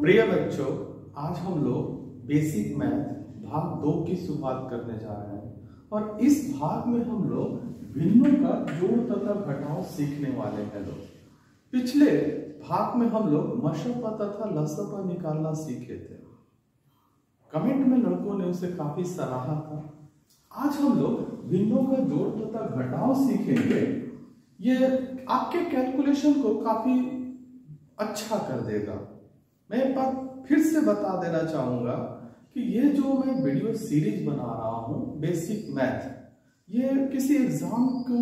प्रिय बच्चों, आज हम लोग बेसिक मैथ भाग 2 की शुरुआत करने जा रहे हैं और इस भाग में हम लोग भिन्नों का जोड़ तथा घटाव सीखने वाले हैं। लोग पिछले भाग में हम लोग मशपा तथा लसपा निकालना सीखे थे। कमेंट में लड़कों ने उसे काफी सराहा था। आज हम लोग भिन्नों का जोड़ तथा घटाव सीखेंगे। ये आपके कैलकुलेशन को काफी अच्छा कर देगा। मैं एक बात फिर से बता देना चाहूंगा कि ये जो मैं वीडियो सीरीज बना रहा हूं बेसिक मैथ, ये किसी एग्जाम को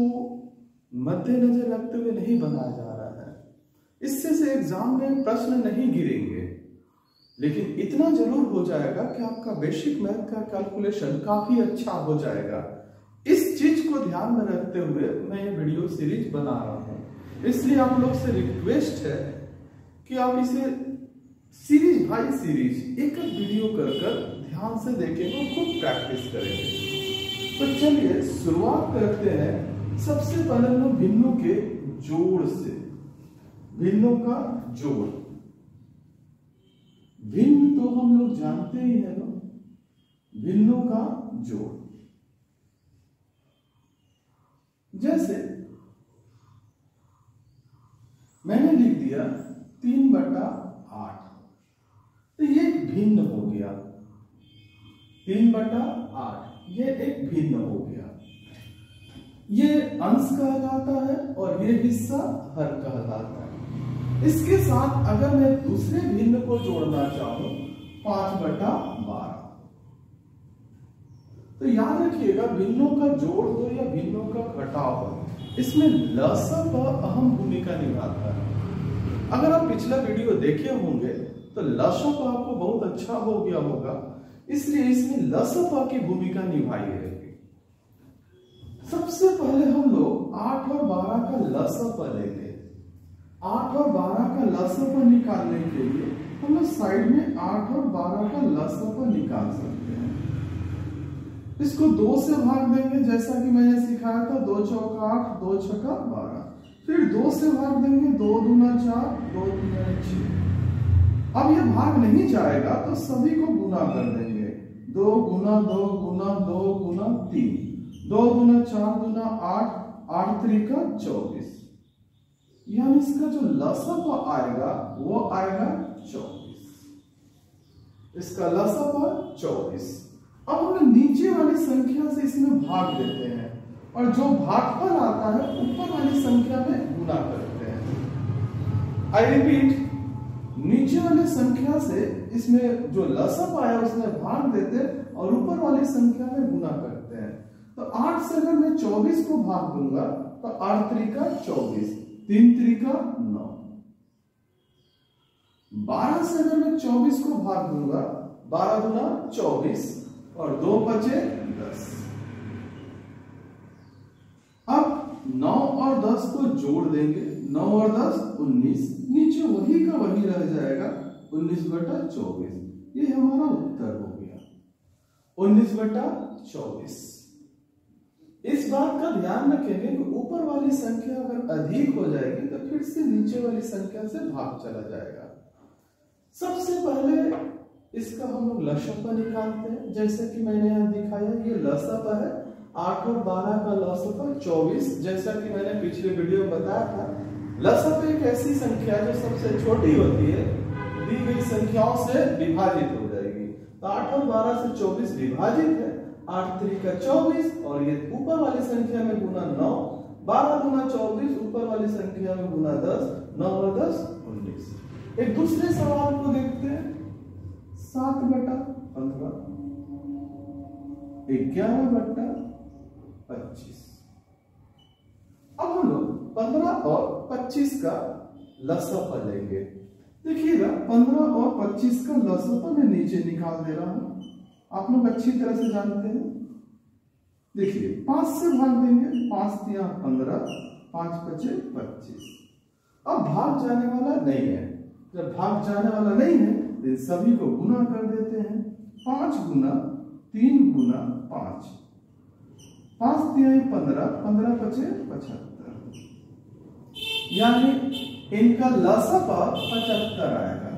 मद्देनजर रखते हुए नहीं बनाया जा रहा है। इससे से एग्जाम में प्रश्न नहीं गिरेंगे, लेकिन इतना जरूर हो जाएगा कि आपका बेसिक मैथ का कैलकुलेशन काफी अच्छा हो जाएगा। इस चीज को ध्यान में रखते हुए मैं ये वीडियो सीरीज बना रहा हूं। इसलिए आप लोग से रिक्वेस्ट है कि आप इसे सीरीज बाय सीरीज एक वीडियो कर ध्यान से देखेंगे और खुद प्रैक्टिस करेंगे। तो चलिए शुरुआत करते हैं। सबसे पहले हम लोग भिन्नों के जोड़ से। भिन्नों का जोड़, भिन्न तो हम लोग जानते ही है ना, भिन्नों का जोड़। जैसे मैंने लिख दिया 3/8, तो ये एक भिन्न हो गया। 3/8 ये एक भिन्न हो गया। ये अंश कहलाता है और ये हिस्सा हर कहलाता है। इसके साथ अगर मैं दूसरे भिन्न को जोड़ना चाहूं 5/12, तो याद रखिएगा भिन्नों का जोड़ हो या भिन्नों का घटाव हो, इसमें लसप अहम भूमिका निभाता है। अगर आप पिछला वीडियो देखे होंगे तो लसप आपको बहुत अच्छा हो गया होगा, इसलिए इसमें लसप की भूमिका निभाई रहेगी। सबसे पहले हम लोग 8 और 12 का लसप लेंगे। 8 और 12 का लसप निकालने के लिए हम लोग साइड में 8 और 12 का लसप निकाल सकते हैं। इसको 2 से भाग देंगे, जैसा कि मैंने सिखाया था। 2 चौका 8, 2 छक्का 12। फिर 2 से भाग देंगे, 2 दूना 4, 2 दूना 6। अब ये भाग नहीं जाएगा तो सभी को गुना कर देंगे। 2 गुना 2 गुना 2 गुना 3, 2 दूना 4 दूना 8, 8 त्रिका 24। यानी इसका जो लसप आएगा वो आएगा 24। इसका लसप 24। अब हम नीचे वाली संख्या से इसमें भाग देते हैं और जो भागफल आता है ऊपर वाली संख्या में गुना करते हैं। आई रिपीट, नीचे वाली संख्या से इसमें जो लसप आया उसमें भाग देते और ऊपर वाली संख्या में गुना करते हैं। तो 8 से अगर मैं 24 को भाग दूंगा तो 8 त्रिका 24, 3 त्रिका 9। 12 से अगर मैं 24 को भाग दूंगा, 12 दूना 24 और 2 बचे 10। अब 9 और 10 को जोड़ देंगे। 9 और 10 19। नीचे वही का वही रह जाएगा, 19/24। ये हमारा उत्तर हो गया 19/24। इस बात का ध्यान रखेंगे कि ऊपर वाली संख्या अगर अधिक हो जाएगी तो फिर से नीचे वाली संख्या से भाग चला जाएगा। सबसे पहले इसका हम लोग लसप निकालते हैं। जैसे कि मैंने यहाँ दिखाया, ये लसप है 8 और 12 का लसप 24। जैसा कि मैंने पिछले वीडियो में बताया था, लसप एक ऐसी संख्या जो सबसे छोटी होती है, दी गई संख्याओं से विभाजित हो जाएगी। तो 8 और 12 से 24 विभाजित है, 8 त्रिका 24 और ये ऊपर वाली संख्या में गुना 9, 12 गुना 24 ऊपर वाली संख्या में गुना 10, 9 और 10 19। एक दूसरे सवाल को देखते हैं। 7/15, 11/25। अब हम लोग 15 और 25 का लसप लेंगे। देखिएगा 15 और 25 का लसप मैं नीचे निकाल दे रहा हूं, आप लोग अच्छी तरह से जानते हैं। देखिए 5 से भाग देंगे, 5 तिया 15, 5 बचे 25। अब भाग जाने वाला नहीं है। जब भाग जाने वाला नहीं है तो सभी को गुना कर देते हैं। 5 गुना 3 गुना 5, 5 तिया 15, 15 बचे 75। यानी इनका लसप 75 आएगा।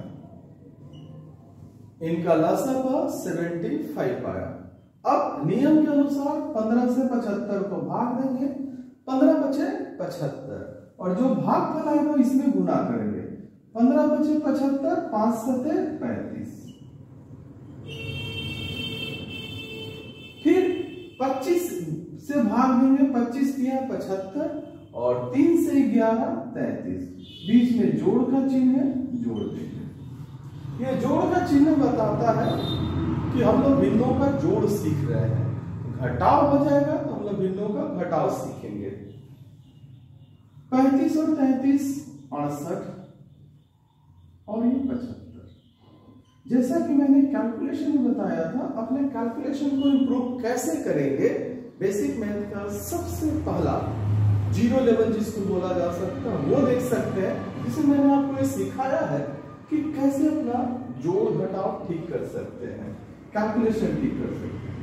इनका लसापा 75 आया। अब नियम के अनुसार 15 से 75 को भाग देंगे, 15 बचे 75 और जो भागफल आएगा इसमें गुना करेंगे। 15 बचे 75, 5 सते 35। फिर 25 से भाग देंगे, 25 दिया 75 और 3 से 11 33। बीच में जोड़ का चिन्ह है, जोड़ देंगे। ये जोड़ का चिन्ह बताता है कि हम लोग भिन्नों का जोड़ सीख रहे हैं। घटाव हो जाएगा तो हम लोग भिन्नों का घटाव सीखेंगे। 35 और 33 68 और ये 75। जैसा कि मैंने कैलकुलेशन में बताया था, अपने कैलकुलेशन को इंप्रूव कैसे करेंगे, बेसिक मैथ का सबसे पहला जीरो लेवल जिसको बोला जा सकता है वो देख सकते हैं, जिसे मैंने आपको ये सिखाया है कि कैसे अपना जोड़ घटाव ठीक कर सकते हैं, कैलकुलेशन ठीक कर सकते हैं।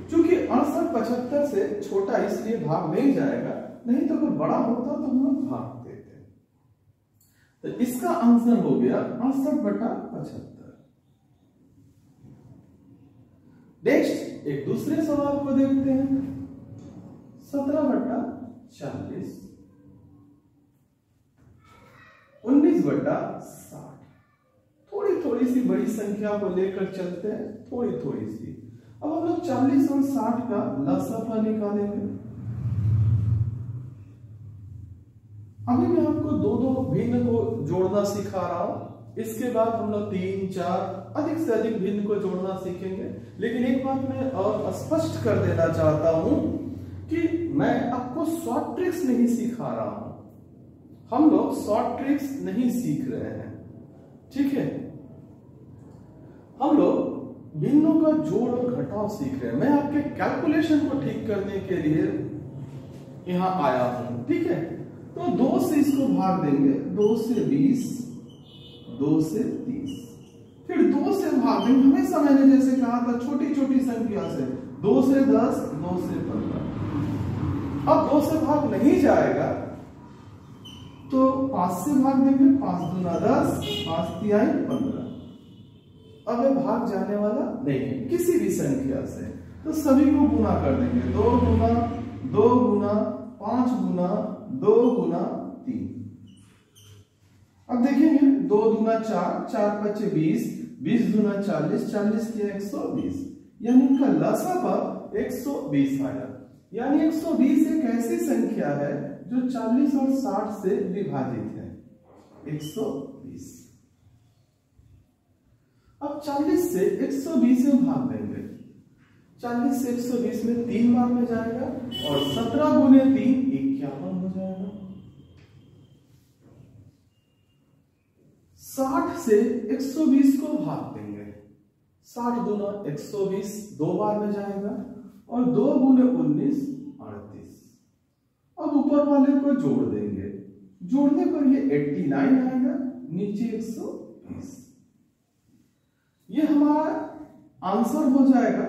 क्योंकि 68 75 से छोटा इसलिए भाग नहीं जाएगा, नहीं तो अगर बड़ा होता तो हम लोग भाग देते। तो इसका आंसर हो गया 68/75। नेक्स्ट एक दूसरे सवाल को देखते हैं। 17/40 19/60। थोड़ी थोड़ी सी बड़ी संख्या को लेकर चलते हैं, थोड़ी थोड़ी सी। अब हम लोग 40 और 60 का लसापा निकालेंगे। अभी मैं आपको दो भिन्न को जोड़ना सिखा रहा हूं, इसके बाद हम लोग 3 4 अधिक से अधिक भिन्न को जोड़ना सीखेंगे। लेकिन एक बात मैं और स्पष्ट कर देना चाहता हूं कि मैं आपको शॉर्ट ट्रिक्स नहीं सिखा रहा हूं, हम लोग शॉर्ट ट्रिक्स नहीं सीख रहे हैं, ठीक है। हम लोग भिन्नों का जोड़ और घटाव सीख रहे हैं। मैं आपके कैलकुलेशन को ठीक करने के लिए यहां आया हूं, ठीक है। तो 2 से इसको भाग देंगे, 2 से 20, 2 से 30, फिर 2 से भाग देंगे। हमेशा मैंने जैसे कहा था छोटी छोटी संख्या से, 2 से 10, 2 से 15। अब 2 से भाग नहीं जाएगा तो 5 से भाग देंगे, 5 दूना 10, 5 तिहाई 15। अब ये भाग जाने वाला नहीं है किसी भी संख्या से, तो सभी को गुना कर देंगे। 2 गुना 2 गुना 5 गुना 2 गुना 3। अब देखेंगे 2 दूना 4, 4 5 20, 20 दूना 40, 40 किया 120, यानी इनका लसापा 120 आया। यानी 120 एक ऐसी संख्या है जो 40 और 60 से विभाजित है, 120। अब 40 से 120 में भाग देंगे, 40 से 120 में 3 बार में जाएगा और 17 गुने 3 51 हो जाएगा। 60 से 120 को भाग देंगे, 60 दूना 120 2 बार में जाएगा और 2 गुने 19 38। अब ऊपर वाले को जोड़ देंगे, जोड़ने पर ये 89 आएगा, नीचे 120। ये हमारा आंसर हो जाएगा,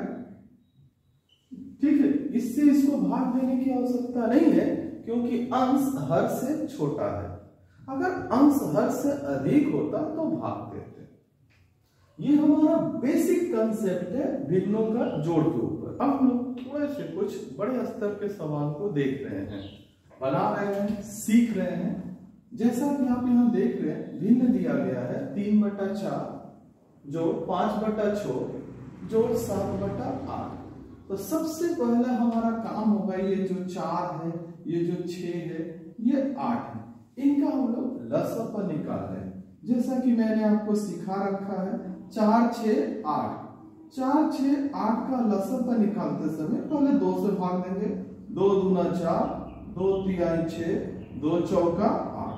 ठीक है। इससे इसको भाग देने की आवश्यकता नहीं है क्योंकि अंश हर से छोटा है। अगर अंश हर से अधिक होता तो भाग देते। ये हमारा बेसिक कंसेप्ट है भिन्नों का जोड़ के ऊपर। अब हम लोग थोड़े से कुछ बड़े स्तर के सवाल को देख रहे हैं, बना रहे हैं, सीख रहे हैं। जैसा कि आप यहाँ देख रहे हैं, भिन्न दिया गया है 3/4 जोड़ 5/6 जोड़ 7/8। तो सबसे पहला हमारा काम होगा, ये जो 4 है, ये जो 6 है, ये 8 है, इनका हम लोग लसापा निकाल रहे हैं। जैसा कि मैंने आपको सिखा रखा है, 4 6 8, 4 6 8 का लसापा निकालते समय पहले 2 से भाग देंगे, 2 दूना 4, 2 तिहाई 6, 2 चौका 8।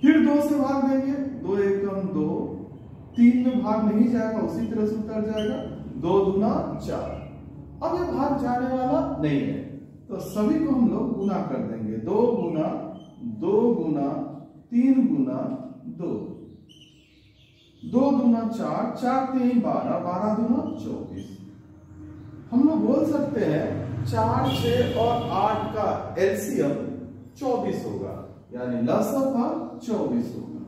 फिर 2 से भाग देंगे, 2 एकम 2, 3 में भाग नहीं जाएगा, उसी तरह से उतर जाएगा, 2 दूना 4। अब ये भाग जाने वाला नहीं है तो सभी को हम लोग गुना कर देंगे, 2 गुना 2 गुना 3 गुना 2, 2 दूना 4, 4 3 12, 12 दूना 24। हम लोग बोल सकते हैं 4 6 और 8 का एलसीएम 24 होगा, यानी लसापा 24 होगा।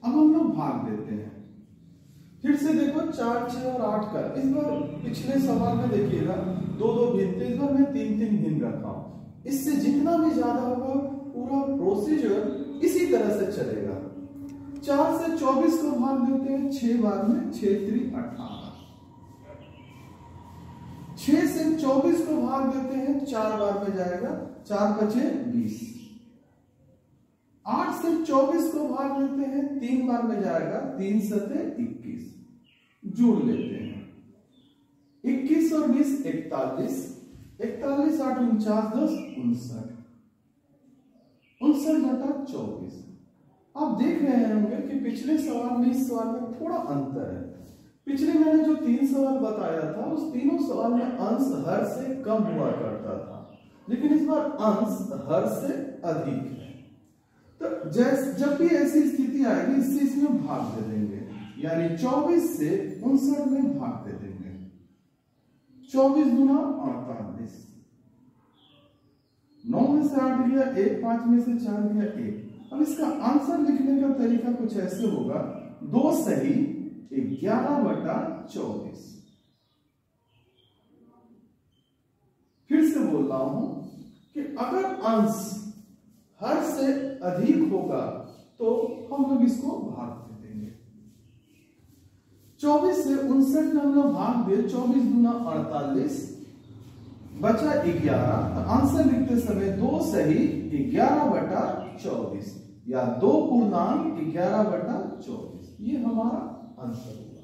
अब हम लोग भाग देते हैं, फिर से देखो 4, 6 और 8 का, इस बार पिछले सवाल में देखिएगा 2-2 भिन्न थे, इस बार मैं 3-3 भिन्न रखा हूं। इससे जितना भी ज्यादा होगा पूरा प्रोसीजर इसी तरह से चलेगा। 4 से 24 को भाग देते हैं 6 बार में, 6 3 18। 6 से 24 को भाग देते हैं 4 बार में जाएगा, 4 बचे 20। 8 से 24 को भाग देते हैं 3 बार में जाएगा, 3 सते 21। जोड़ लेते हैं 21 और 20 41, 41 8 49 10 59, 59 घटा 24। आप देख रहे होंगे कि पिछले सवाल में इस सवाल में थोड़ा अंतर है। पिछले मैंने जो 3 सवाल बताया था उस तीनों सवाल में अंश हर से कम हुआ करता था, लेकिन इस बार अंश हर से अधिक है। तो जब भी ऐसी स्थिति आएगी इससे इसमें भाग दे देंगे, यानी 24 से 59 में भाग दे देंगे। 24 गुना 48, 9 में से 8 गया 1, 5 में से 4 गया 1। अब इसका आंसर लिखने का तरीका कुछ ऐसे होगा, 2 सही 11/24। फिर से बोल रहा हूं कि अगर अंश हर से अधिक होगा तो हम लोग इसको भाग दे देंगे। 24 से 59 में हम लोग भाग दे, 24 गुना 48 बचा 11। तो आंसर लिखते समय 2 सही 11/24 या 2 पूर्णांक 11/24, ये हमारा आंसर होगा।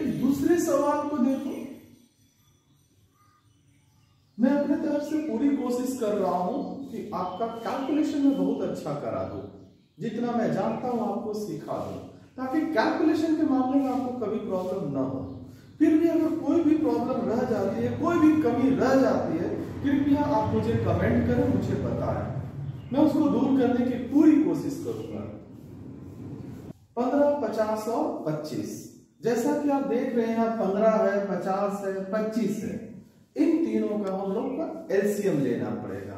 एक दूसरे सवाल को देखो, मैं अपने तरफ से पूरी कोशिश कर रहा हूं कि आपका कैलकुलेशन में बहुत अच्छा करा दूं, जितना मैं जानता हूं आपको सिखा दूं, ताकि कैलकुलेशन के मामले में आपको कभी प्रॉब्लम ना हो। फिर भी अगर कोई भी प्रॉब्लम रह जाती है, कोई भी कमी रह जाती है, कृपया आप मुझे कमेंट करें, मुझे बताएं, मैं उसको दूर करने की पूरी कोशिश करूंगा। 15, 50 और 25, जैसा कि आप देख रहे हैं 15 है, 50 है, 25 है, इन तीनों का हम लोग का एलसीएम लेना पड़ेगा।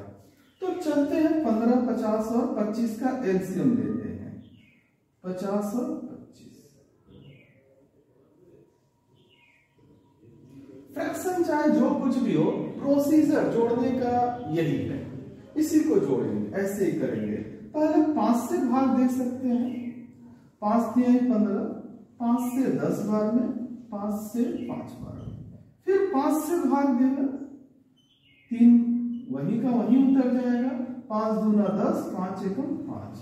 तो चलते हैं 15, 50 और 25 का एलसीएम लेते हैं। 50 और 25, फ्रैक्शन चाहे जो कुछ भी हो, प्रोसीजर जोड़ने का यही है, इसी को जोड़ेंगे, ऐसे ही करेंगे। पहले 5 से भाग दे सकते हैं, 5 दिए 15, 5 से 10 बार में, 5 से 5 बार में, फिर 5 से भाग देगा, 3 वही का वही उतर जाएगा, 5 दूना 10, 5 एकम 5।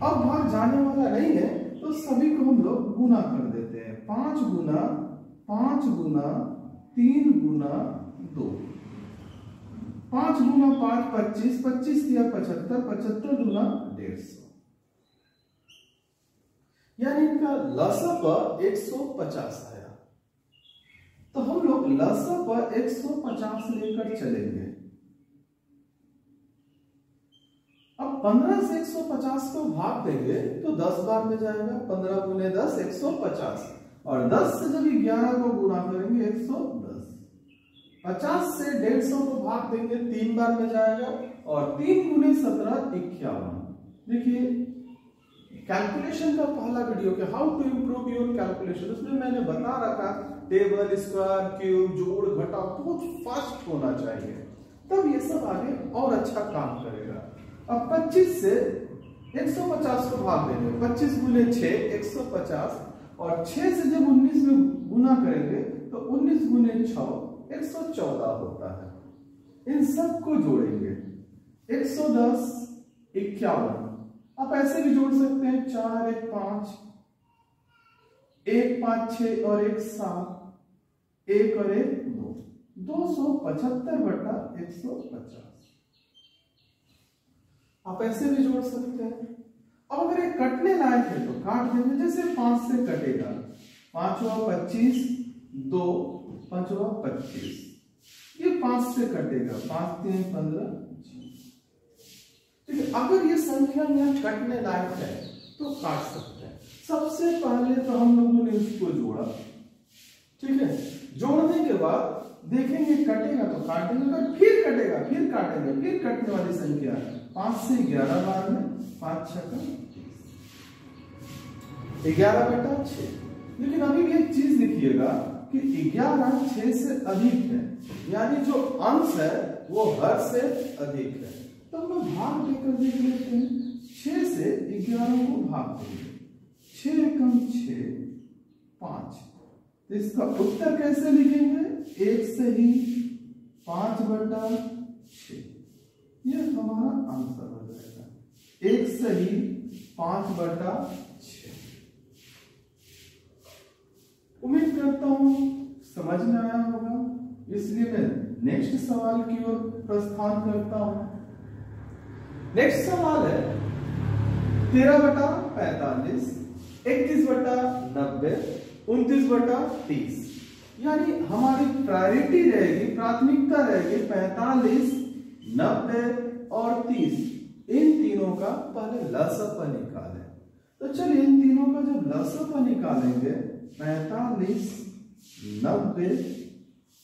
अब भाग जाने वाला नहीं है तो सभी को हम लोग गुना कर देते हैं। 5 गुना 5 गुना 3 गुना 2, 5 गुना 5 25, 25 दिया 75, 75 गुना 150, यानी इनका लसाअ 150 आया। तो हम लोग लसाअ 150 लेकर चलेंगे। अब 15 से 150 को भाग देंगे तो 10 बार में जाएगा, 15 गुने 10 150, और 10 से जब 11 को गुना करेंगे 110। 50 से 150 को भाग देंगे, 3 बार में जाएगा, और 3 गुने 17 51। देखिए कैलकुलेशन का पहला वीडियो के how to improve your calculation, उसमें मैंने बता रखा टेबल, स्क्वायर, क्यूब, जोड़, घटाव बहुत फास्ट होना चाहिए, तब ये सब आगे और अच्छा काम करेगा। अब 25 से 150 को भाग देंगे, 25 गुने 6 150, और 6 से जब 19 में गुना करेंगे तो 19 गुने 6 114 होता है। इन सब को जोड़ेंगे, 110 51। आप ऐसे भी जोड़ सकते हैं, 4 1 5, 1 5 6 और 1 7, 1 और 1 2, 275/150। आप ऐसे भी जोड़ सकते हैं। अब अगर ये कटने लायक है तो काट देंगे, जैसे 5 से कटेगा, 5 25, 2 5 25, ये 5 से कटेगा, 5 3 15। ठीक है, अगर ये संख्या यहाँ कटने लायक है तो काट सकते हैं। सबसे पहले तो हम लोगों ने इसको जोड़ा, ठीक है, जोड़ने के बाद देखेंगे कटेगा तो काट देंगे, अगर फिर कटेगा फिर काटेंगे, फिर कटने वाली संख्या 5 से 11 बार में, 5 6 11/6, लेकिन अभी भी एक चीज लिखिएगा कि 11 6 से अधिक है, यानी जो अंश है वो हर से अधिक है। तो हम भाग देकर देख लेते हैं। 6 से 11 को भाग देंगे, 6 एकम 6 5। तो इसका उत्तर कैसे लिखेंगे? 1 से ही 5/6, ये हमारा आंसर हो जाएगा। 1 से ही 5/6। उम्मीद करता हूं समझ में आया होगा, इसलिए मैं नेक्स्ट सवाल की ओर प्रस्थान करता हूं। नेक्स्ट सवाल है 13/45, 31/90, 29/30। यानी हमारी प्रायोरिटी रहेगी, प्राथमिकता रहेगी 45, 90 और 30। इन तीनों का पहले लसअ निकालें। तो चलिए इन तीनों का जब लसअ निकालेंगे 45, 90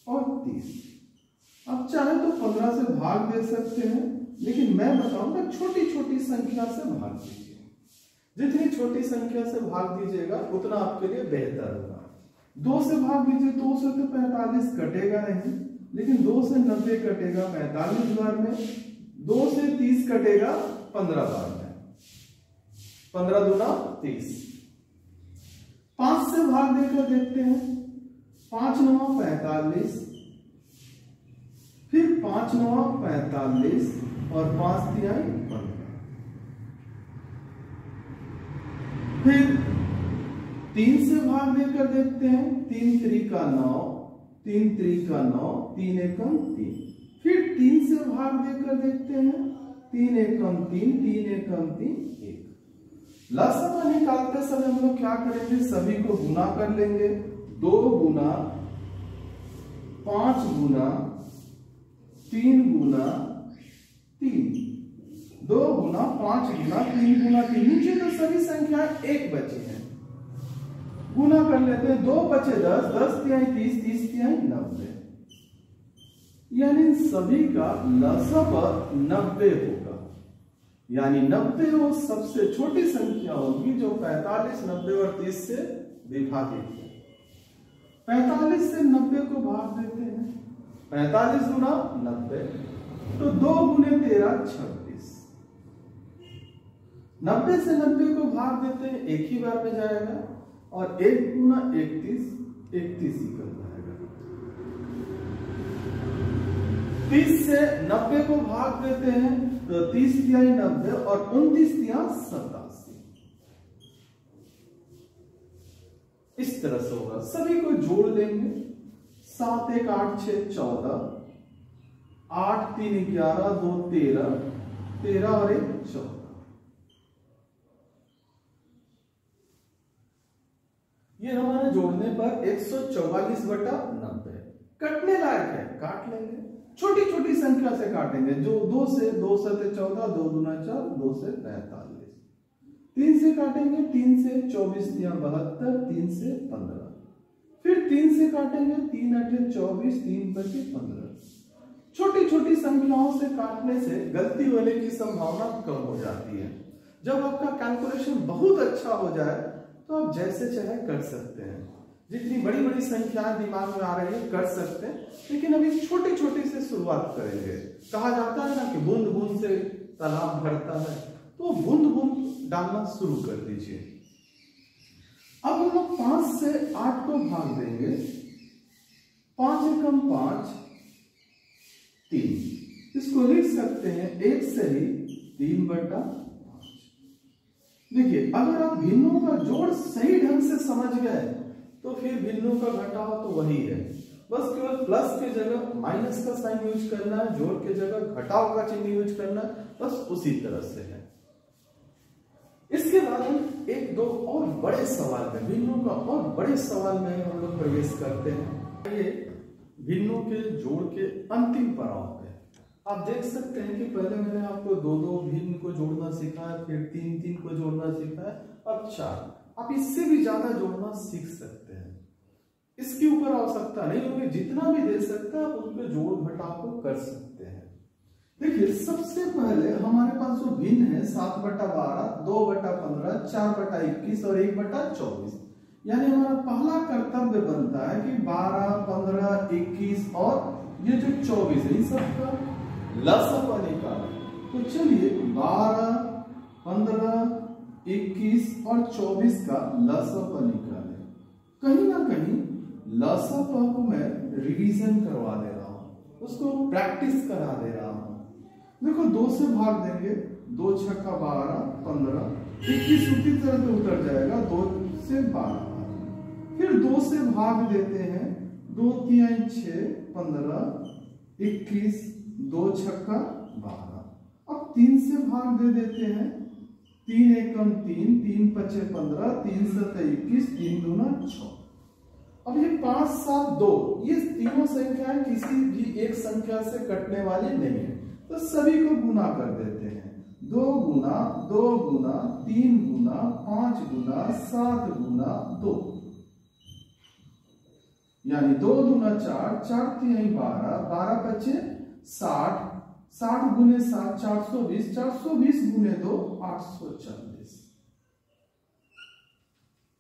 और 30। अब चाहे तो 15 से भाग दे सकते हैं, लेकिन मैं बताऊंगा छोटी छोटी संख्या से भाग दीजिए। जितनी छोटी संख्या से भाग दीजिएगा उतना आपके लिए बेहतर होगा। 2 से भाग दीजिए, 2 से तो 45 कटेगा नहीं, लेकिन 2 से 90 कटेगा 45 बार में, 2 से 30 कटेगा 15 बार में, 15 दूना 30। 5 से भाग देकर देखते हैं, 5 9 45, फिर 5 9 45 और 5 3 15। फिर 3 से भाग देकर देखते हैं, 3 3 का 9, 3 3 का 9, 3 एकम 3। फिर 3 से भाग देकर देखते हैं, 3 एकम 3, 3 एकम 3 1। लसअ निकालते समय हम लोग क्या करेंगे? सभी को गुना कर लेंगे। 2 गुना 5 गुना 3 गुना 3, 2 गुना 5 गुना 3 गुना 3। नीचे तो सभी संख्या एक बची है, गुना कर लेते हैं। 2 बचे 10, 10 3 30, 30 3 90। यानी सभी का लसअ 90 होगा। यानी 90 वो सबसे छोटी संख्या होगी जो 45, 90 और 30 से विभाजित है। 45 से 90 को भाग देते हैं, 45 गुना 90, तो 2 गुने 13 26। 90 से 90 को भाग देते हैं, एक ही बार में जाएगा, और 1 गुना 31, 31 ही कर जाएगा। 30 से 90 को भाग देते हैं, तो 30 तिहाई 90 और 29 तिहाई 87। इस तरह से होगा। सभी को जोड़ देंगे। 7 1 8 6 14, 8 3 11, 2 13, 13 और 1 14। ये हमारे जोड़ने पर 144/90 कटने लायक है, काट लेंगे। छोटी छोटी संख्या से काटेंगे, जो 2 से 14, 2 दूना 4, 2 से 45। 3 से काटेंगे, 3 से 24 या 72, 3 से 15। फिर 3 से काटेंगे, 3 8 24, 3 25 15। छोटी छोटी संख्याओं से काटने से गलती होने की संभावना कम हो जाती है। जब आपका कैलकुलेशन बहुत अच्छा हो जाए तो आप जैसे चाहे कर सकते हैं। जितनी बड़ी बड़ी संख्याएं दिमाग में आ रही है कर सकते हैं, लेकिन अभी छोटी छोटी से शुरुआत करेंगे। कहा जाता है ना कि बूंद बूंद से तालाब भरता है, तो बूंद बूंद डालना शुरू कर दीजिए। अब हम लोग 5 से 8 को भाग देंगे। 5 एकम 5 3। इसको लिख सकते हैं 1 से ही 3/5। देखिए, अगर आप भिन्नों का जोड़ सही ढंग से समझ गए तो फिर भिन्नों का घटाव तो वही है, बस केवल प्लस की जगह माइनस का साइन यूज करना है, जोड़ की जगह घटाव का चिन्ह यूज करना है, बस उसी तरह से है। इसके बाद हम 1 2 और बड़े सवाल में, भिन्नों का और बड़े सवाल में हम लोग प्रवेश करते हैं। ये भिन्नों के जोड़ के अंतिम पड़ाव पे आप देख सकते हैं कि पहले मैंने आपको 2 2 भिन्न को जोड़ना सिखाया, फिर 3 3 को जोड़ना सिखाया, अब 4। आप इससे भी ज्यादा जोड़ना सीख सकते हैं। इसके ऊपर आवश्यकता नहीं होगी, जितना भी दे सकते हैं आप उनके जोड़ घटाव को कर सकते हैं। देखिए, सबसे पहले हमारे पास जो भिन्न है 7/12, 2/15, 4/21 और 1/24। यानी हमारा पहला कर्तव्य बनता है कि 12, 15, 21 और ये जो 24 है इन सबका लसापा निकालें। तो चलिए 12, 15, 21 और 24 का लसापा निकालें। कहीं ना कहीं लसापा को मैं रिवीजन करवा दे रहा हूं, उसको प्रैक्टिस करा दे रहा हूं। देखो 2 से भाग देंगे, 2 छक्का 12, 15, 21 उसी तरह से उतर जाएगा, 2 से 12। फिर 2 से भाग देते हैं, 2 3 6 15, 21, 2 छक्का 12। अब 3 से भाग दे देते हैं, 3 एकम 3, 3 पचे 15, 3 सते 21, 3 दूना 6। अब ये 5 7 2 ये तीनों संख्याएं किसी भी एक संख्या से कटने वाली नहीं है, तो सभी को गुना कर देते हैं। 2 गुना 2 गुना 3 गुना 5 गुना 7 गुना 2, यानी 2 दूना 4, 4 3 12, 12 पचे 60, 60 गुने 7 420, 420 गुने 2 840।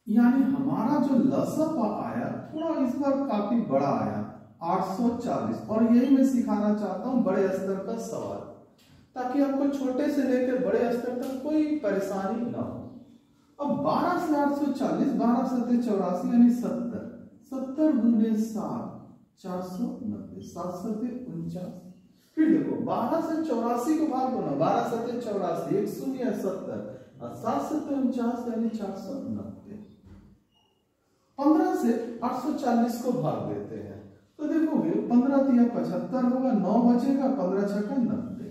यानी हमारा जो लसापा आया थोड़ा इस बार काफी बड़ा आया, 840। और यही मैं सिखाना चाहता हूं बड़े स्तर का सवाल, ताकि आपको छोटे से लेकर बड़े स्तर तक कोई परेशानी ना हो। अब 12 से 840, 12 सते 84 यानी 70, 70 गुने 7 490, 7 सते 49। फिर देखो 12 से 84 को भाग दो ना, 12 सते 84, 1 शून्य 70 और 7 सते 49 यानी 490। 15 से 840 को भाग देते हैं, तो देखोगे 15 तिया 75 होगा, 9 बचेगा, 15 छक्का 90।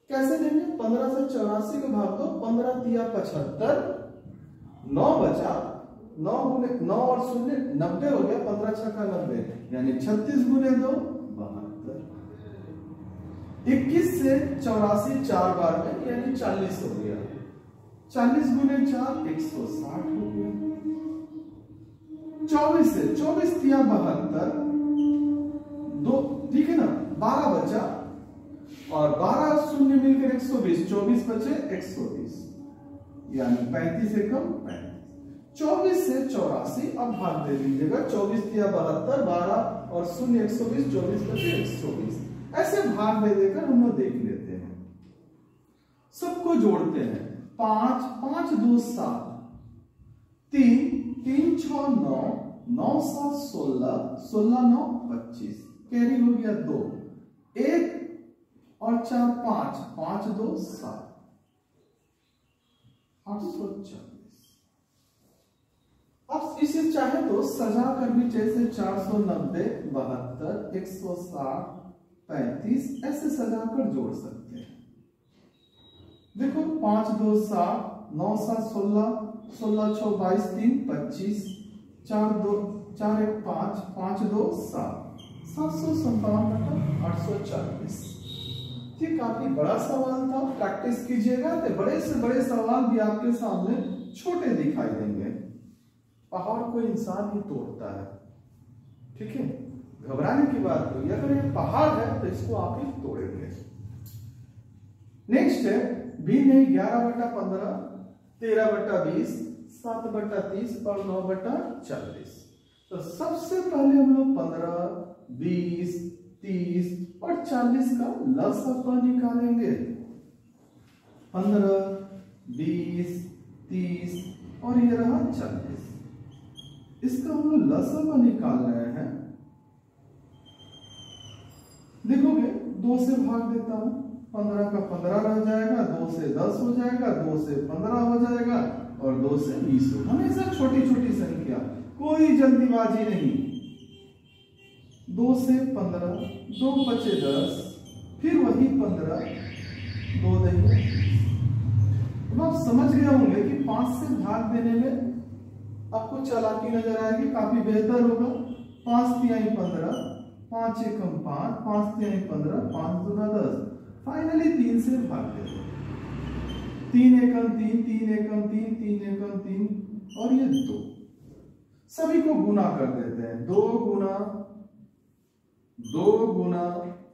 कैसे देंगे? 15 से 84 को भाग दो, 15 तिया 75, 9 बचा, 9 गुने 9 और 0 90 हो गया, 15 छक्का 90 यानी 36 गुने 2 72। 21 से 84 4 बार में यानी 40 हो गया, 40 गुने 4 160 हो गया। 24 से 24 तिया 72, 2 ठीक है ना, 12 बचा और 12 शून्य मिलकर 120, 24 बचे 120 यानी 35 एकम 35। 24 से 84 अब भाग दे दीजिएगा, 24 तिया 72, 12 और शून्य 120, 24 बचे 120। ऐसे भाग दे देकर हम लोग देख लेते हैं, सबको जोड़ते हैं। 5 5 2 7, 3 3 6 9, 9 7 16, 16 9 25, कैरी हो गया 2, 1 और 4 5, 5 2 7, 840। अब इसे चाहे तो सजा कर भी, जैसे 490, 72, 160, 35 ऐसे सजा कर जोड़ सकते हैं। देखो 5 2 7, 9 7 16, 16 6 22 3 25, 4 2 4 1 5, 5 2 7, 757 840। ये काफी बड़ा सवाल था, प्रैक्टिस कीजिएगा तो बड़े से बड़े सवाल भी आपके सामने छोटे दिखाई देंगे। पहाड़ को इंसान ही तोड़ता है, ठीक है, घबराने की बात कोई, अगर ये पहाड़ है तो इसको आप ही तोड़ेंगे। नेक्स्ट है भी नहीं, 11/15, 13/20, 7/30 और 9/40। तो सबसे पहले हम लोग 15, 20, 30 और 40 का लसापा निकालेंगे। 15, 20, 30 और ये रहा 40, इसका हम लोग लसापा निकाल रहे हैं। देखोगे 2 से भाग देता हूं, 15 का 15 रह जाएगा, 2 से 10 हो जाएगा, 2 से 15 हो जाएगा और 2 से 20 हो। हमेशा छोटी छोटी संख्या, कोई जल्दीबाजी नहीं। 2 से 15, 2 बचे 10, फिर वही 15, 2 दही। अब आप समझ गए होंगे कि 5 से भाग देने में आपको चालाकी नजर आएगी, काफी बेहतर होगा। 5 तिहाई 15, 5 एकम 5, 5 तिहाई 15, 5 दूना 10। फाइनली 3 से भाग देते हैं, 3 एकम 3, 3 एकम 3, 3 एकम 3 और ये 2। सभी को गुना कर देते हैं, 2 गुना 2 गुना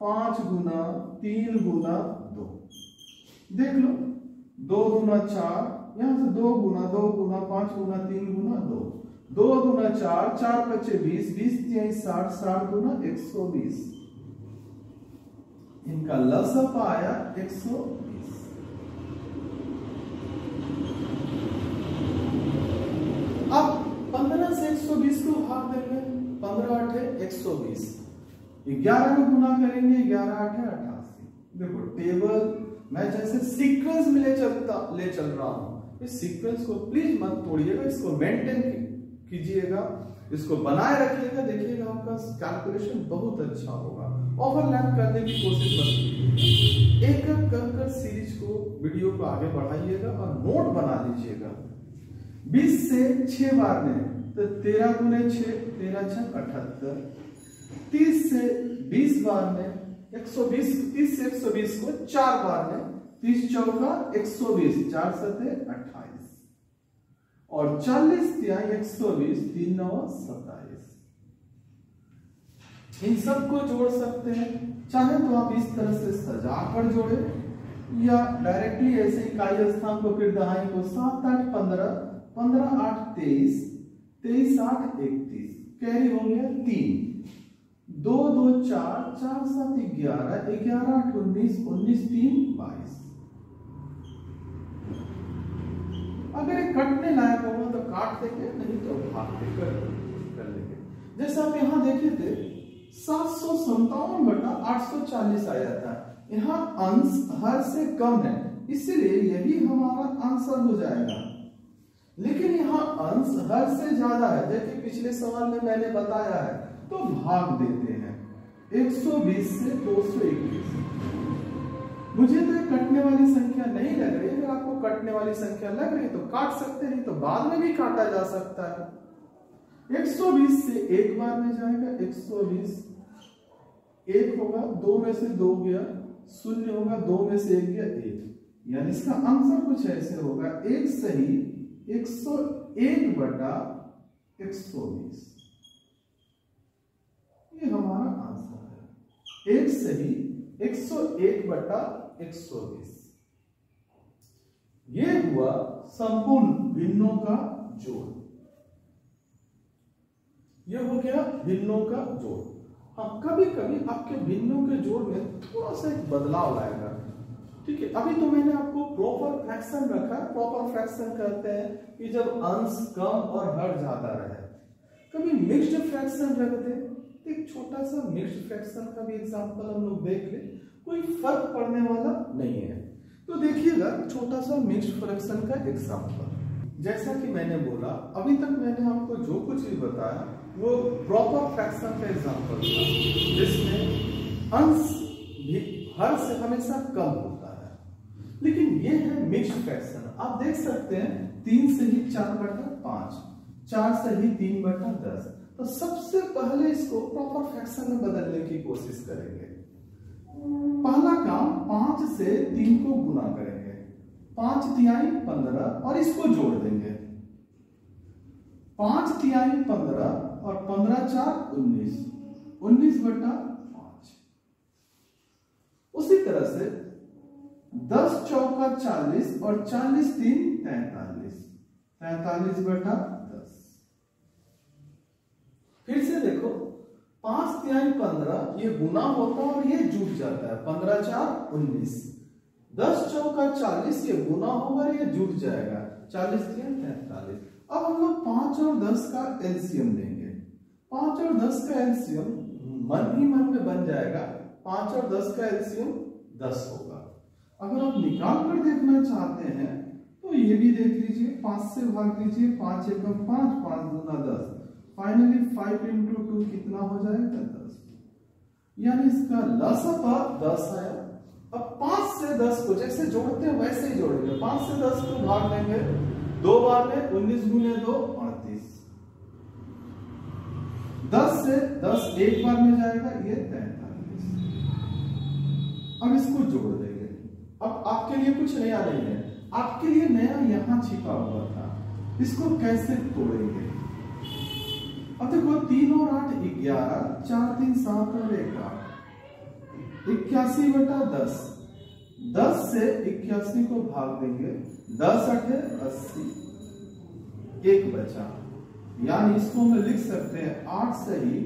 5 गुना 3 गुना 2। देख लो, 2 गुना 4, यहाँ से 2 गुना 5 गुना 3 गुना 2, 2 गुना 4, 4 पच्चे 20, 20 तिहाई 60, 60 गुना 120। इनका लसअ आया 120। अब 15 से 120 को भाग देंगे, 15 8 है 120, 11 को गुना करेंगे, 11 8 है 88। देखो टेबल मैं जैसे सीक्वेंस में ले चल रहा हूं, इस सीक्वेंस को प्लीज मत तोड़िएगा, इसको मेंटेन कीजिएगा, इसको बनाए रखिएगा, देखिएगा आपका कैलकुलेशन बहुत अच्छा होगा। ओवरलैप करने की कोशिश मत कीजिएगा, एक एक कर सीरीज को वीडियो को आगे बढ़ाइएगा और नोट बना लीजिएगा। 20 से 6 बार में तो 13 गुने 6, 13 6 78। 30 से 20 बार में 120, 30 से 120 को 4 बार में 30 चौका 120, 4 सते 28 और 40 तिहाई 120, 3 9 27। इन सबको जोड़ सकते हैं, चाहे तो आप इस तरह से सजाकर जोड़े या डायरेक्टली ऐसे इकाई स्थान को फिर दहाई को 7 8 15, 15 8 23, 23 8 31, कैरी हो गया 3, 2 2 4, 4 7 11, 11 8 19, 19 3 22। अगर ये कटने लायक होगा तो काट देंगे, नहीं तो भाग देकर कर लेंगे। जैसे आप यहाँ देखे थे 757 बटा 840 आया था, यहाँ अंश हर से कम है, इसलिए यही हमारा आंसर हो जाएगा। लेकिन यहाँ अंश हर से ज्यादा है, जैसे पिछले सवाल में मैंने बताया है, तो भाग देते हैं। 120 से 221। मुझे तो एक कटने वाली संख्या नहीं लग रही, अगर आपको कटने वाली संख्या लग रही है तो काट सकते हैं, तो बाद में भी काटा जा सकता है। 120 से एक बार में जाएगा, 120 1 होगा, 2 में से 2 गया, 0 होगा, 2 में से 1 गया 1, यानी इसका आंसर कुछ ऐसे होगा, 1 सही 101 बटा 120। ये हमारा आंसर है, 1 सही 101 बटा 120। ये हुआ संपूर्ण भिन्नों का जोड़। ये हो गया भिन्नों का जोड़। हाँ, कभी कभी आपके भिन्नों के जोड़ में थोड़ा सा एक बदलाव लाएगा, ठीक है। अभी तो मैंने आपको प्रॉपर फ्रैक्शन रखा है। प्रॉपर फ्रैक्शन कहते हैं कि जब अंश कम और हर ज्यादा रहे। कभी मिक्स्ड फ्रैक्शन रख दे, एक छोटा सा मिक्स्ड फ्रैक्शन का भी एग्जांपल हम लोग देख ले, कोई फर्क पड़ने वाला नहीं है। तो देखिएगा छोटा सा मिक्स्ड फ्रैक्शन का एग्जांपल। जैसा कि मैंने बोला, अभी तक मैंने आपको जो कुछ भी बताया वो प्रॉपर फ्रैक्शन का एग्जांपल था, जिसमें अंश भी हर से हमेशा कम होता है। लेकिन ये है मिक्स्ड फ्रैक्शन। आप देख सकते हैं 3 से ही 4 बटा 5, 4 से ही 3 बटा 10। तो सबसे पहले इसको प्रॉपर फ्रैक्शन में बदलने की कोशिश करेंगे। पहला काम 5 से 3 को गुना करेंगे, 5 तिहाई 15 और इसको जोड़ देंगे। 5 तिहाई 15 और 15 4 19, 19 बटा 5। उसी तरह से 10 चौका 40 और 40 3 43, 43 बटा 10। फिर से देखो 5 तिहाई 15, ये गुना होता है और ये जुड़ जाता है, 15 4 19। 10 चौका 40, ये गुना होगा और ये जुड़ जाएगा, 40 3 43। अब हम लोग 5 और 10 का एलसीएम लेंगे। 5 और 10 का एलसीएम मन ही मन में बन जाएगा, 5 और 10 का एलसीएम 10 होगा। अगर आप निकाल कर देखना चाहते हैं तो ये भी देख लीजिए, 5 से भाग दीजिए, 5 एकम 5, 5 दूना 10, फाइनली 5 into 2 कितना हो जाएगा 10, यानी इसका लसअ 10 आया। अब 5 से 10 को जैसे जोड़ते हैं वैसे ही जोड़ेंगे। 5 से 10 को भाग देंगे 2 बार में, 19 गुने 2 38। 10 से 10 एक बार में जाएगा, ये 43। अब इसको जोड़ देंगे। अब आपके लिए कुछ नया नहीं है, आपके लिए नया यहां छिपा हुआ था, इसको कैसे तोड़ेंगे। अब देखो 3 और 8 11, 4 3 7 और 1 8, 81 बटा 10, 10 से 81 को भाग देंगे, 10 अठे 80, 1 बचा, यानी इसको हम लिख सकते हैं 8 सही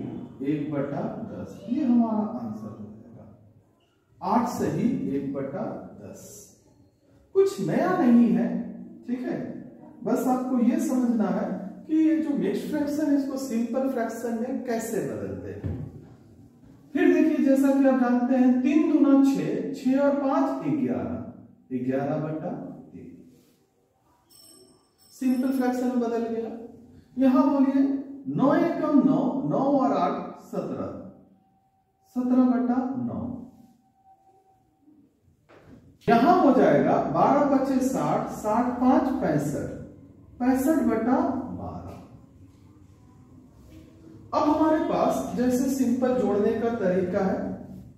1/10। ये हमारा आंसर हो जाएगा, 8 सही 1/10। कुछ नया नहीं है, ठीक है। बस आपको ये समझना है कि ये जो मिक्स्ड फ्रैक्शन है इसको सिंपल फ्रैक्शन में कैसे बदलते हैं। फिर देखिए, जैसा कि आप जानते हैं 3 दूना 6, 6 और 5 11, 11/3 सिंपल फ्रैक्शन में बदल गया। यहां बोलिए 9 एकम 9, 9 और 8 17, 17/9। यहां हो जाएगा 12 बचे 60, 60 5 65, 65/12। अब हमारे पास जैसे सिंपल जोड़ने का तरीका है,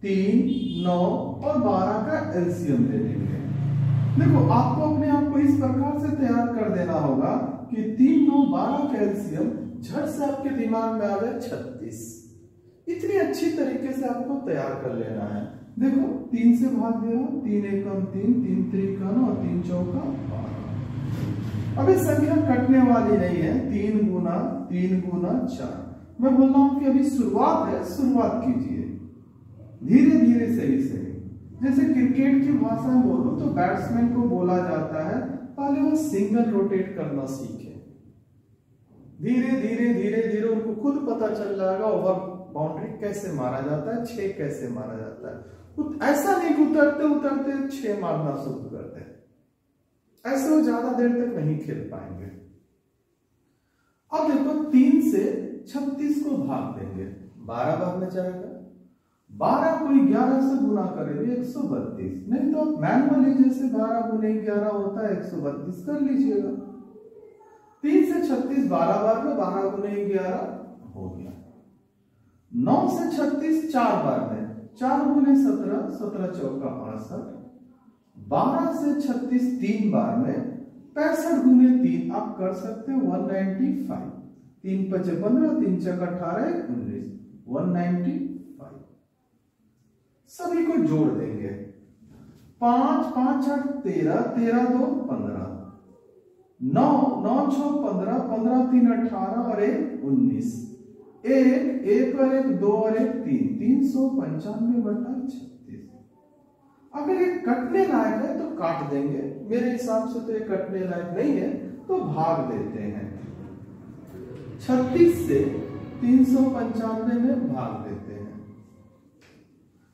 3, 9 और 12 का एलसीएम ले लेंगे। देखो, आपको अपने आप को इस प्रकार से तैयार कर देना होगा कि 3, 9, 12 का एलसीएम झट से आपके दिमाग में आ जाए 36। इतनी अच्छी तरीके से आपको तैयार कर लेना है। देखो, 3 से भाग दिया, 3 एकम 3, 3 त्रिका 9 और 3 चौका 12। अब ये संख्या कटने वाली नहीं है, 3 गुना 4। मैं बोल रहा हूं कि अभी शुरुआत है, शुरुआत कीजिए धीरे धीरे, सही सही। जैसे क्रिकेट की भाषा में बोलो तो बैट्समैन को बोला जाता है पहले वो सिंगल रोटेट करना सीखे। धीरे धीरे धीरे धीरे उनको खुद पता चल जाएगा ओवर बाउंड्री कैसे मारा जाता है, 6 कैसे मारा जाता है। ऐसा नहीं कि उतरते उतरते 6 मारना शुरू कर दे, ऐसे वो ज्यादा देर तक नहीं खेल पाएंगे। अब देखो, 3 से 36 को भाग देंगे, 12 भाग में जाएगा। 12 को 11 से गुना करेंगे 132, नहीं तो आप मैनुअली जैसे 12 गुने 11 होता है 132 कर लीजिएगा। 3 से 36 12 बार में, 12 गुने 11 हो गया। 9 से 36 4 बार में, 4 गुने 17, 17 चौका 68। 12 से 36 3 बार में, 65 गुने 3 आप कर सकते हो 195। 3 × 5 15, 3 × 18 19, 195। सभी को जोड़ देंगे, 5 5 8 13, 13 2 15, 9 9 6 15, 15 3 18 और 1 19, 1 और 1 2 और 1 3, 395/36। अगर ये कटने लायक है तो काट देंगे, मेरे हिसाब से तो ये कटने लायक नहीं है तो भाग देते हैं। 36 से 395 में भाग देते हैं।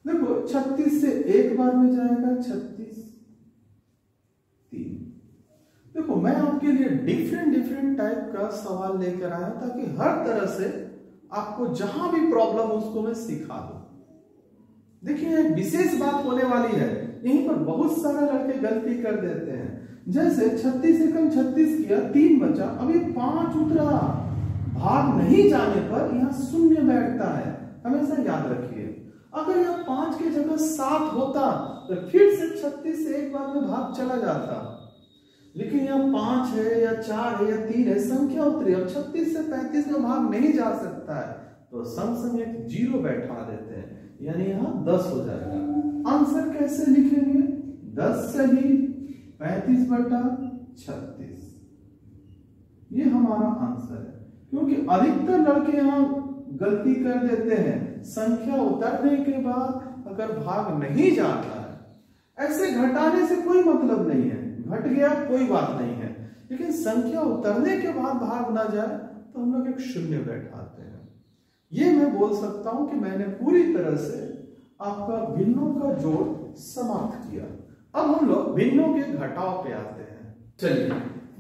देखो, 36 से 1 बार में जाएगा 36 3। देखो, मैं आपके लिए डिफरेंट टाइप का सवाल लेकर आया ताकि हर तरह से आपको जहां भी प्रॉब्लम उसको मैं सिखा दूं। देखिए, एक विशेष बात होने वाली है, यहीं पर बहुत सारे लड़के गलती कर देते हैं। जैसे 36 एकम 36 किया, 3 बचा, अभी 5 उतरा, भाग नहीं जाने पर यहां शून्य बैठता है। हमेशा याद रखिए, अगर यह 5 की जगह 7 होता तो फिर से 36 से 1 बार में भाग चला जाता, लेकिन यह 5 है या 4 है या 3 है, संख्या उतरी। अब 36 से 35 में भाग नहीं जा सकता है तो संग एक 0 बैठा देते हैं, यानी यहां 10 हो जाएगा। आंसर कैसे लिखेंगे? 10 सही 35/36, ये हमारा आंसर है। क्योंकि अधिकतर लड़के यहाँ गलती कर देते हैं, संख्या उतरने के बाद अगर भाग नहीं जाता है, ऐसे घटाने से कोई मतलब नहीं है, घट गया कोई बात नहीं है, लेकिन संख्या उतरने के बाद भाग ना जाए तो हम लोग एक शून्य बैठाते हैं। ये मैं बोल सकता हूं कि मैंने पूरी तरह से आपका भिन्नों का जोड़ समाप्त किया। अब हम लोग भिन्नों के घटाव पे आते हैं। चलिए,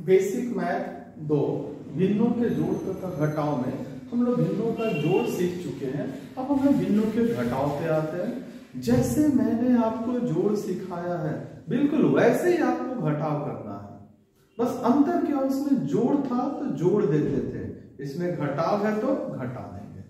बेसिक मैथ 2 भिन्नों के जोड़ तथा घटाव में हम लोग भिन्नों का जोड़ सीख चुके हैं। अब हम लोग भिन्नों के घटाव पे आते हैं। जैसे मैंने आपको जोड़ सिखाया है बिल्कुल वैसे ही आपको घटाव करना है। बस अंतर क्या, उसमें जोड़ था तो जोड़ देते थे, इसमें घटाव है तो घटा देंगे।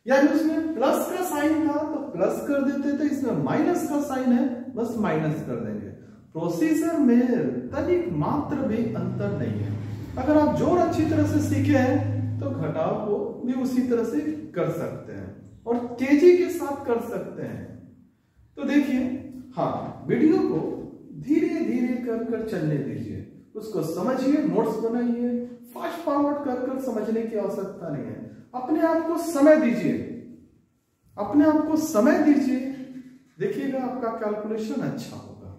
यानी उसमें प्लस का साइन था तो प्लस कर देते थे, इसमें माइनस का साइन है बस माइनस कर देंगे। प्रोसीजर में तनिक मात्र भी अंतर नहीं है। अगर आप जोड़ अच्छी तरह से सीखे हैं तो घटाव को भी उसी तरह से कर सकते हैं और तेजी के साथ कर सकते हैं। तो देखिए, हाँ, वीडियो को धीरे धीरे कर कर चलने दीजिए, उसको समझिए, नोट्स बनाइए। फास्ट फॉरवर्ड कर कर समझने की आवश्यकता नहीं है। अपने आप को समय दीजिए, अपने आप को समय दीजिए, देखिएगा आपका कैलकुलेशन अच्छा होगा।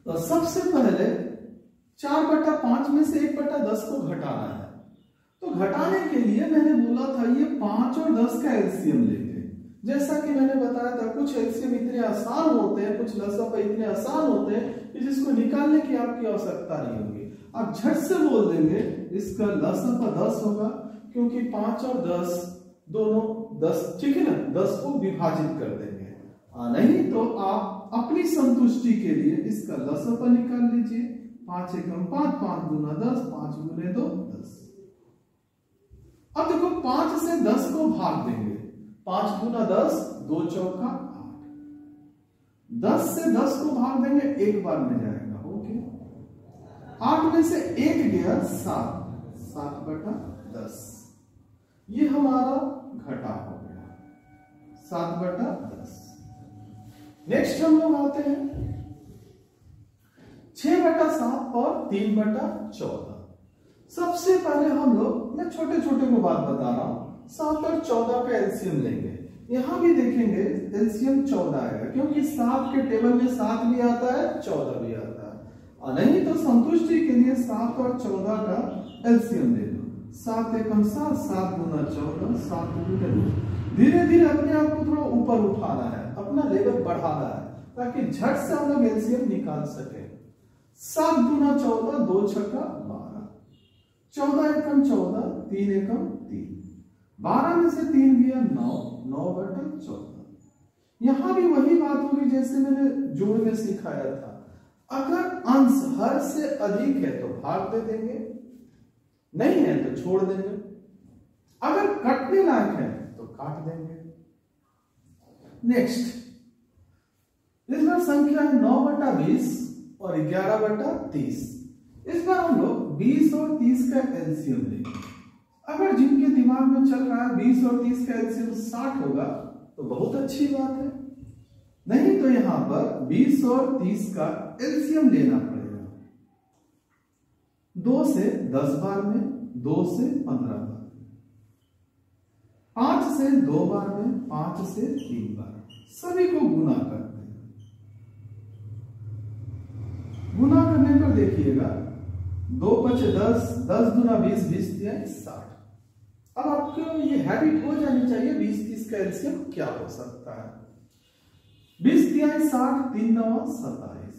तो सबसे पहले 4/5 में से 1/10 को घटाना है। तो घटाने के लिए मैंने बोला था ये 5 और 10 का एलसीएम लेंगे। जैसा कि मैंने बताया था कुछ एलसीएम इतने आसान होते हैं, कुछ लसापा इतने आसान होते हैं कि जिसको निकालने की आपकी आवश्यकता नहीं होगी। आप झट से बोल देंगे इसका लसापा 10 होगा, क्योंकि 5 और 10 दोनों 10, ठीक है ना, 10 को विभाजित कर देंगे। नहीं तो आप अपनी संतुष्टि के लिए इसका लसापा निकाल लीजिए। 5 एकम 5, 5 गुना 10, 5 गुने 2 10। अब देखो 5 से 10 को भाग देंगे, 5 गुना 10, 2 चौका 8। 10 से 10 को भाग देंगे, एक बार में जाएगा, ओके। 8 में से 1 गया 7, 7/10। ये हमारा घटा हो गया 7/10। नेक्स्ट हम लोग आते हैं 6/7 और 3/14। सबसे पहले हम लोग, मैं छोटे छोटे को बात बता रहा हूं, 7 और 14 का एलसीएम लेंगे। यहां भी देखेंगे एलसीएम 14 आएगा, क्योंकि 7 के टेबल में 7 भी आता है, 14 भी आता है। और नहीं तो संतुष्टि के लिए 7 और 14 का एलसीएम ले लो। 7 एकम 7, 7 गुना 14, 7 गुना 2। धीरे धीरे अपने आप को थोड़ा ऊपर उठाना है, अपना लेवल बढ़ाना है, ताकि झट से हम लोग एलसीएम निकाल सके। 7 गुना 14, 2 छक्का 12, 14 एकम 14, 3 एकम 3, 12 में से 3 गया 9, 9/14। यहां भी वही बात होगी जैसे मैंने जोड़ में सिखाया था। अगर अंश हर से अधिक है तो भाग दे देंगे, नहीं है तो छोड़ देंगे। अगर कटने लायक है तो काट देंगे। नेक्स्ट, इस बार संख्या है 9/20 और 11/30। इस बार हम लोग 20 और 30 का एलसीएम लेंगे। अगर जिनके दिमाग में चल रहा है 20 और 30 का एलसीएम 60 होगा तो बहुत अच्छी बात है, नहीं तो यहां पर 20 और 30 का एलसीएम लेना पड़ेगा। 2 से 10 बार में, 2 से 15 बार, 5 से 2 बार में, 5 से 3 बार। सभी को गुना करते हैं। गुना करने पर देखिएगा 2 5 10, 10 गुना 20, 20 तिहाई 60। अब आपको ये हैबिट हो जानी चाहिए 20 30 का एलसीएम क्या हो सकता है। 20 तिहाई 60, 3 9 27,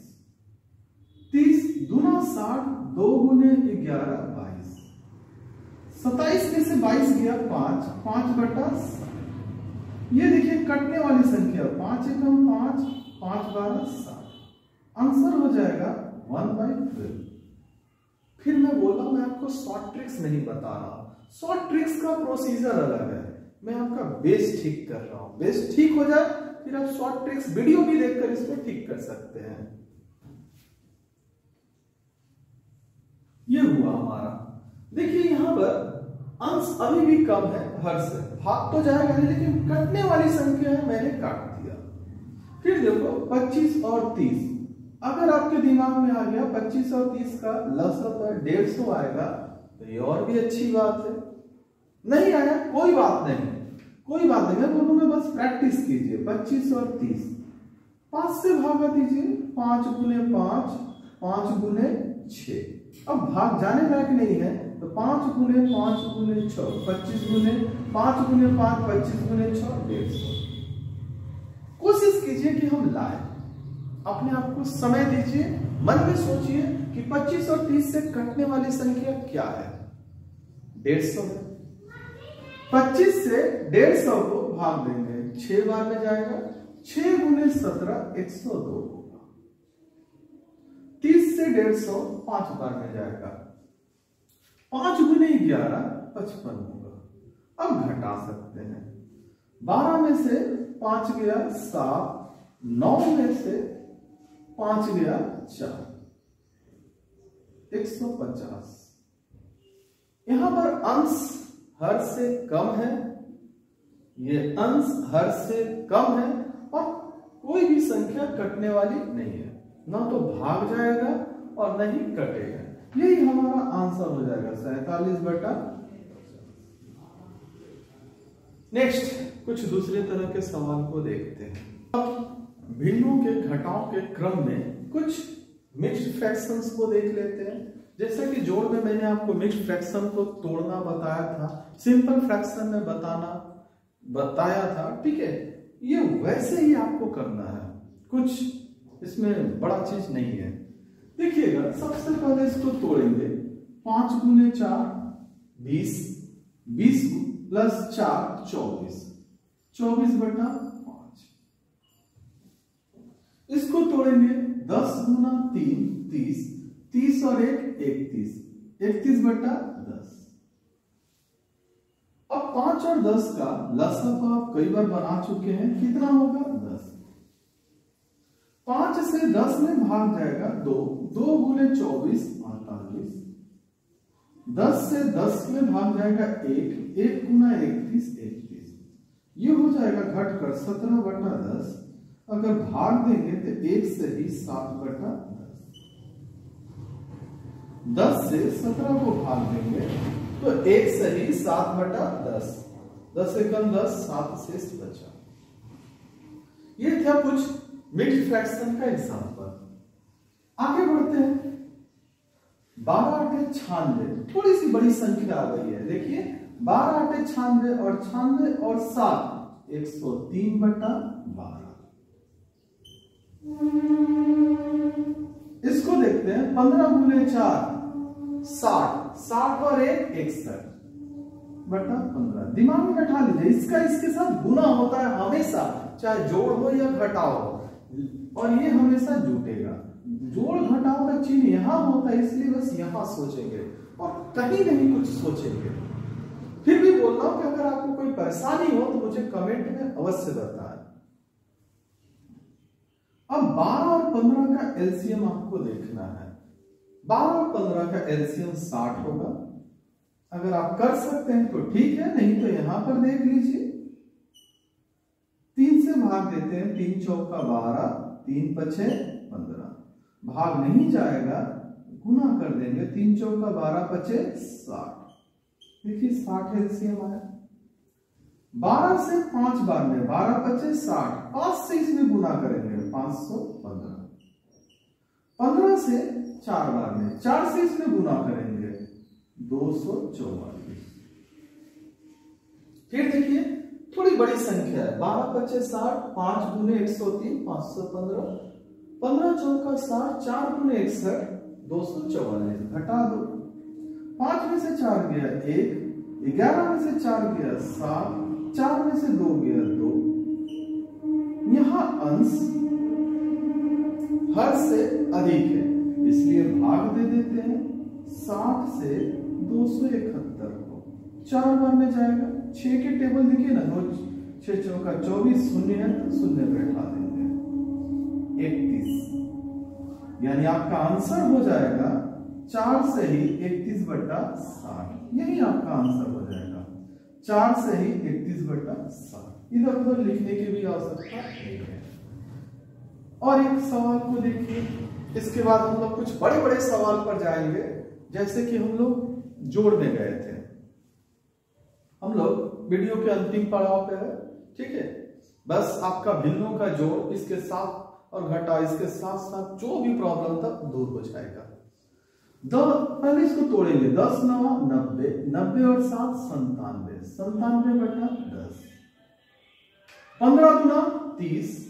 30 दूना 60, 2 गुने 11 22, 27 में से 22 गया 5, 5/7। ये देखिए कटने वाली संख्या 5 एकम 5, 5 12 60। आंसर हो जाएगा 1/12। फिर मैं बोला मैं आपको शॉर्ट ट्रिक्स नहीं बता रहा, शॉर्ट ट्रिक्स का प्रोसीजर अलग है। मैं आपका बेस ठीक कर रहा हूं। बेस ठीक हो जाए फिर आप शॉर्ट ट्रिक्स वीडियो भी देखकर इसको ठीक कर सकते हैं। ये हुआ हमारा। देखिए यहां पर अंश अभी भी कम है, हर से भाग तो जाएगा नहीं, लेकिन कटने वाली संख्या है, मैंने काट दिया। फिर देखो 25 और 30। अगर आपके दिमाग में आ गया 25 और 30 का लसापा 150 आएगा तो ये और भी अच्छी बात है। नहीं आया कोई बात नहीं, कोई बात नहीं, मैं बोलूंगा बस प्रैक्टिस कीजिए। 25 और 30 5 से भागा दीजिए, 5 गुने 5, 5 गुने 6। अब भाग जाने लायक नहीं है तो 5 गुने 5 गुने 6, 25 गुने 5 गुने 5, 25 गुने 6, 150। कोशिश कीजिए कि हम लाए। अपने आप को समय दीजिए, मन में सोचिए कि 25 और 30 से कटने वाली संख्या क्या है। 150 है। 25 से 150 को भाग देंगे, 6 बार में जाएगा, 6 गुने 17 102 होगा। 30 से 150 5 बार में जाएगा, 5 गुने 11 55 होगा। अब घटा सकते हैं। 12 में से 5 गया 7, 9 में से 5 गया 4, 150। यहां पर अंश हर से कम है, ये अंश हर से कम है और कोई भी संख्या कटने वाली नहीं है। ना तो भाग जाएगा और न ही कटेगा। यही हमारा आंसर हो जाएगा 47/50। नेक्स्ट कुछ दूसरे तरह के सवाल को देखते हैं। अब भिन्नों के घटाव के क्रम में कुछ मिक्स्ड फ्रैक्शंस को देख लेते हैं। जैसा कि जोड़ में मैंने आपको मिक्स्ड फ्रैक्शन को तोड़ना बताया था, सिंपल फ्रैक्शन में बताया था, ठीक है। ये वैसे ही आपको करना है, कुछ इसमें बड़ा चीज नहीं है। देखिएगा, सबसे पहले इसको तोड़ेंगे। 5 × 4 20, 20 + 4 24, 24/5। इसको तोड़ेंगे 10 × 3 30, 30 और 1 31, 31/10। अब 5 और 10 का लसा तो आप कई बार बना चुके हैं, कितना होगा 10। 5 से 10 में भाग जाएगा 2, 2 × 24 48, 10 से 10 में भाग जाएगा 1, 1 × 31 31। ये हो जाएगा घटकर 17/10। अगर भाग देंगे तो 1 से ही 7/10। 10 से 17 को भाग देंगे तो 1 से ही 7/10। 10 से कम 10, 7 शेष बचा। ये था कुछ मिक्स्ड फ्रैक्शन का एग्जांपल। आगे बढ़ते हैं। 12 × 8 96, थोड़ी सी बड़ी संख्या आ गई है। देखिए 12 × 8 96 और 96 और 7 103/12। इसको देखते हैं। 15 × 4 60, 60 और 1 61/15। दिमाग में बैठा लीजिए, इसका इसके साथ गुना होता है हमेशा, चाहे जोड़ हो या घटाव हो, और ये हमेशा जुटेगा। जोड़ घटाव का चिन्ह यहां होता है, इसलिए बस यहां सोचेंगे और कहीं नहीं कुछ सोचेंगे। फिर भी बोल रहा हूं कि अगर आपको कोई परेशानी हो तो मुझे कमेंट में अवश्य बताएं। अब 12 और 15 का एलसीएम आपको देखना है। 12 और 15 का एलसीएम 60 होगा। अगर आप कर सकते हैं तो ठीक है, नहीं तो यहां पर देख लीजिए। 3 से भाग देते हैं, 3 चौका 12, 3 पछे 15। भाग नहीं जाएगा, गुना कर देंगे। 3 चौका 12 पछे 60। देखिए 60 एलसीएम आया। 12 से 5 बार में 12 पछे 60, 5 से इसमें गुना करेंगे 515। 15 से 4 बार में 4 से इसमें गुना करेंगे 244। फिर देखिए थोड़ी बड़ी संख्या है। 12 पछे 60, 5 × 103 515, 15 चौका 60, 4 × 61 244। घटा दो। 5 में से 4 गया 1, 11 में से 4 गया 7, 4 में से 2 गया 2। यहां अंश हर से अधिक है, इसलिए भाग दे देते हैं। 60 से 271 को 4 बार में जाएगा। 6 के टेबल देखिए ना, 2 6 चौका 24, शून्य है तो शून्य बैठा देंगे 31। यानी आपका आंसर हो जाएगा 4 से ही 31/60। यही आपका आंसर हो जाएगा 4 से ही 31/60। इधर उधर लिखने की भी आवश्यकता नहीं है। और एक सवाल को देखिए, इसके बाद हम लोग कुछ बड़े बड़े सवाल पर जाएंगे। जैसे कि हम लोग जोड़ में गए थे, हम लोग वीडियो के अंतिम पड़ाव पे है, ठीक है। बस आपका भिन्नों का जोड़ इसके साथ और घटा इसके साथ साथ जो भी प्रॉब्लम था दूर हो जाएगा। पहले इसको तोड़ेंगे। 10 × 9 90, 90 और 7 97, 97/10। 15 × 30,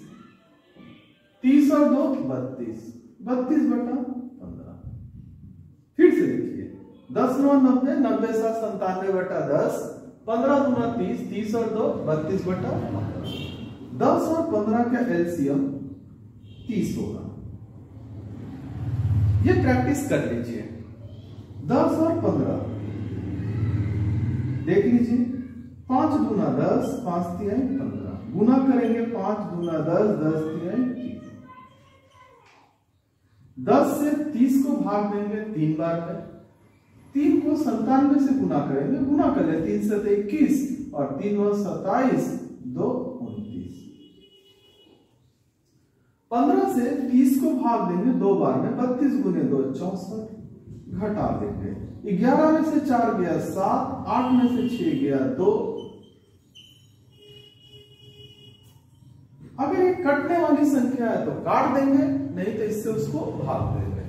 30 और 2 32, 32/15। फिर से देखिए 10 × 9 90, 90 7 97/10, 15 × 30, 30 और 2 32/15। 10 और 15 का एलसीएम 30 होगा। ये प्रैक्टिस कर लीजिए। 10 और 15 देख लीजिए। 5 × 10, 5 × 3 15। गुना करेंगे 5 × 10, 10 × 3 30। 10 से 30 को भाग देंगे 3 बार में। 3 को 97 से गुना करेंगे, गुना कर ले 3 से 21 और 3 और 27, 2 29। 15 से 30 को भाग देंगे 2 बार में, 32 गुने 2 64, घटा देंगे। 11 में से 4 गया 7, 8 में से 6 गया 2। अगर ये कटने वाली संख्या है तो काट देंगे, नहीं तो इससे उसको भाग देंगे।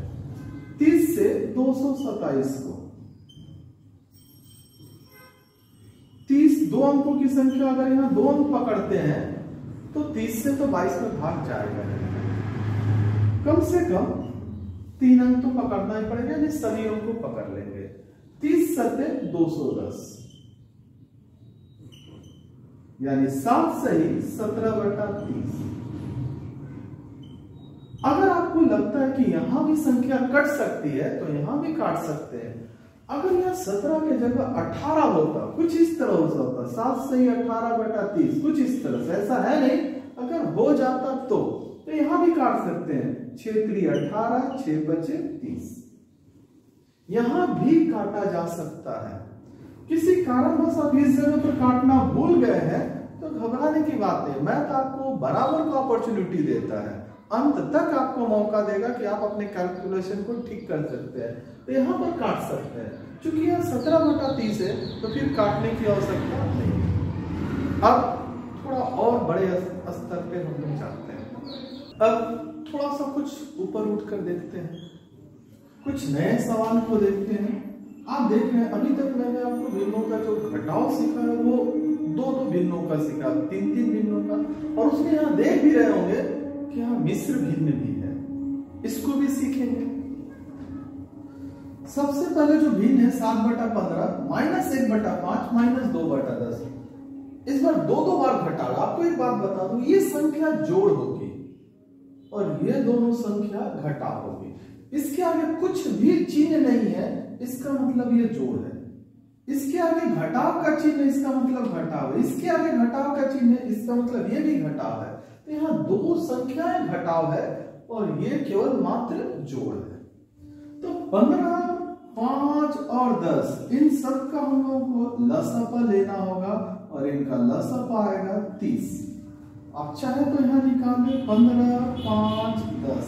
30 से 227 को, 30 दो अंकों की संख्या, अगर यहां 2 अंक पकड़ते हैं तो 30 से तो 22 में भाग जाएगा, कम से कम 3 अंक तो पकड़ना ही पड़ेगा, नहीं सभी अंक को पकड़ लेंगे। 30 सत्ते 210, यानी 7 सही 17/30। अगर आपको लगता है कि यहां भी संख्या कट सकती है तो यहां भी काट सकते हैं। अगर यहां 17 के जगह 18 होता, कुछ इस तरह से होता, 7 सही 18/30, कुछ इस तरह से, ऐसा है नहीं, अगर हो जाता तो यहां भी काट सकते हैं। 6 3 18, 6 बचे 30, यहां भी काटा जा सकता है। किसी कारणवश आप इस जगह पर काटना भूल गए हैं तो घबराने की बात है, मैथ आपको बराबर का अपॉर्चुनिटी देता है, अंत तक आपको मौका देगा कि आप अपने कैलकुलेशन को ठीक कर सकते हैं, तो यहां पर काट सकते हैं। चूंकि यह 17/30 है तो फिर काटने की आवश्यकता नहीं। अब थोड़ा और बड़े स्तर पे हम लोग जाते हैं। अब थोड़ा सा कुछ ऊपर उठकर देखते हैं, कुछ नए सवाल को देखते हैं। आप देख रहे हैं अभी तक मैंने आपको भिन्नों का जो घटाव सीखा है वो 2-2 भिन्नों का सीखा, 3-3 भिन्नों का, और उसमें यहाँ देख भी रहे होंगे कि यहाँ मिश्र भिन्न भी है, इसको भी सीखेंगे। सबसे पहले जो भिन्न है 7/15 -1/5 -2/10, इस बार 2-2 बार घटाएगा। आपको एक बात बता दूं, ये संख्या जोड़ होगी और ये दोनों संख्या घटाव होगी। इसके आगे कुछ भी चिन्ह नहीं है, इसका मतलब ये जोड़ है। इसके आगे घटाव का चिन्ह है, इसका मतलब घटाव है। इसके आगे घटाव का चिन्ह है, इसका मतलब ये भी घटाव है। तो यहाँ 2 संख्याएं घटाव है और ये केवल मात्र जोड़ है। तो 15, 5 और 10, इन सब का हम लोगों को लसापा लेना होगा और इनका लसापा आएगा 30। आप चाहे तो यहां निकाल लें 15, 5, 10।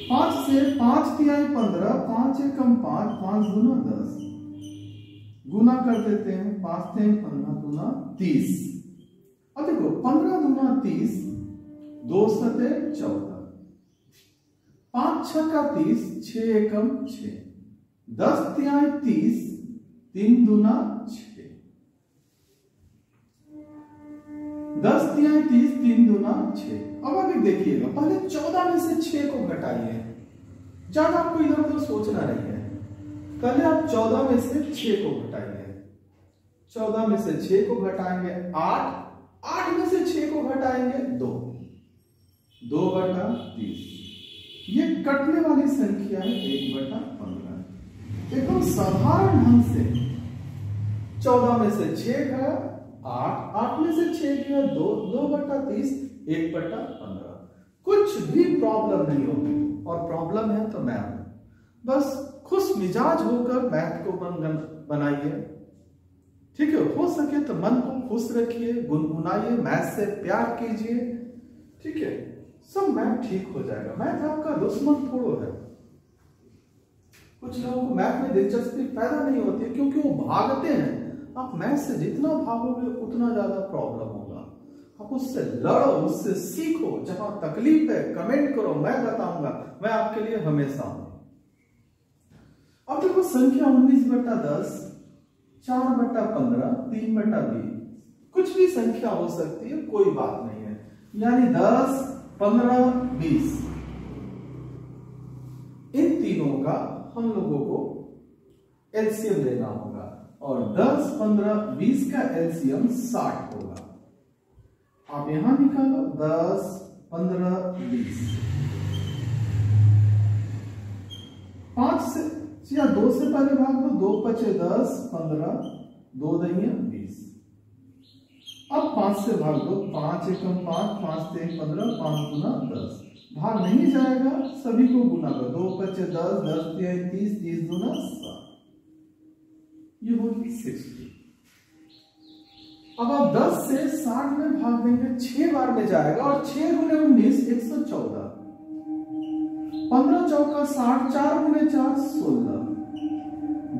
5 से 5 तिहाई 15, 5 एकम 5, 5 गुना 10, गुना कर देते हैं। 5 तिहाई 15 गुना 30। अब देखो 15 गुना 30, 2 सते 14, 5 छक्का 30, 6 एकम 6, 10 तिहाई 30, 3 दूना 6, 10 तिहाई 30, 3 दूना 6। अब अभी देखिएगा, पहले 14 में से 6 को घटाइए, ज्यादा आपको इधर उधर सोचना नहीं है। पहले आप 14 में से 6 को घटाइए, 14 में से 6 को घटाएंगे 8, 8 में से 6 को घटाएंगे 2, 2/30। ये कटने वाली संख्या है 1/15। एकदम साधारण ढंग से 14 में से 6 गया 8, 8 में से 6 गया 2, 2/30, 1/15। कुछ भी प्रॉब्लम नहीं होगी, और प्रॉब्लम है तो मैथ, बस खुश मिजाज होकर मैथ को बनाइए, ठीक है। हो सके तो मन को खुश रखिए, गुनगुनाइए, मैथ से प्यार कीजिए, ठीक है, सब मैथ ठीक हो जाएगा। मैथ आपका दुश्मन थोड़ो है। कुछ लोगों को मैथ में दिलचस्पी पैदा नहीं होती क्योंकि वो भागते हैं। आप मैथ से जितना भागोगे उतना ज्यादा प्रॉब्लम होगा। आप उससे लड़ो, उससे सीखो, जहां तकलीफ है कमेंट करो, मैं बताऊंगा, मैं आपके लिए हमेशा हूं। अब देखो संख्या 19/10, 4/15, 3/20, कुछ भी संख्या हो सकती है, कोई बात नहीं है। यानी 10, 15, 20, इन तीनों का हम लोगों को एलसीएम लेना होगा, और 10, 15, 20 का एलसीएम 60 होगा। आप यहां निकालो 10, 15, 20, 5 से या 2 से पहले भाग दो, 2 बचे 10, 15, 2 दहिया 20। अब 5 से भाग दो, 5 एकम 5, 5 से 15, 5 गुना 10, भाग नहीं जाएगा, सभी को गुना करो, 2 बचे 10, 10 तिहाई 30, 30 दूना 60, ये होगी 60। अब आप 10 से 60 में भाग देंगे, 6 बार में जाएगा और 6 गुने 19 114, 15 चौका 60, 4 गुने 4 16,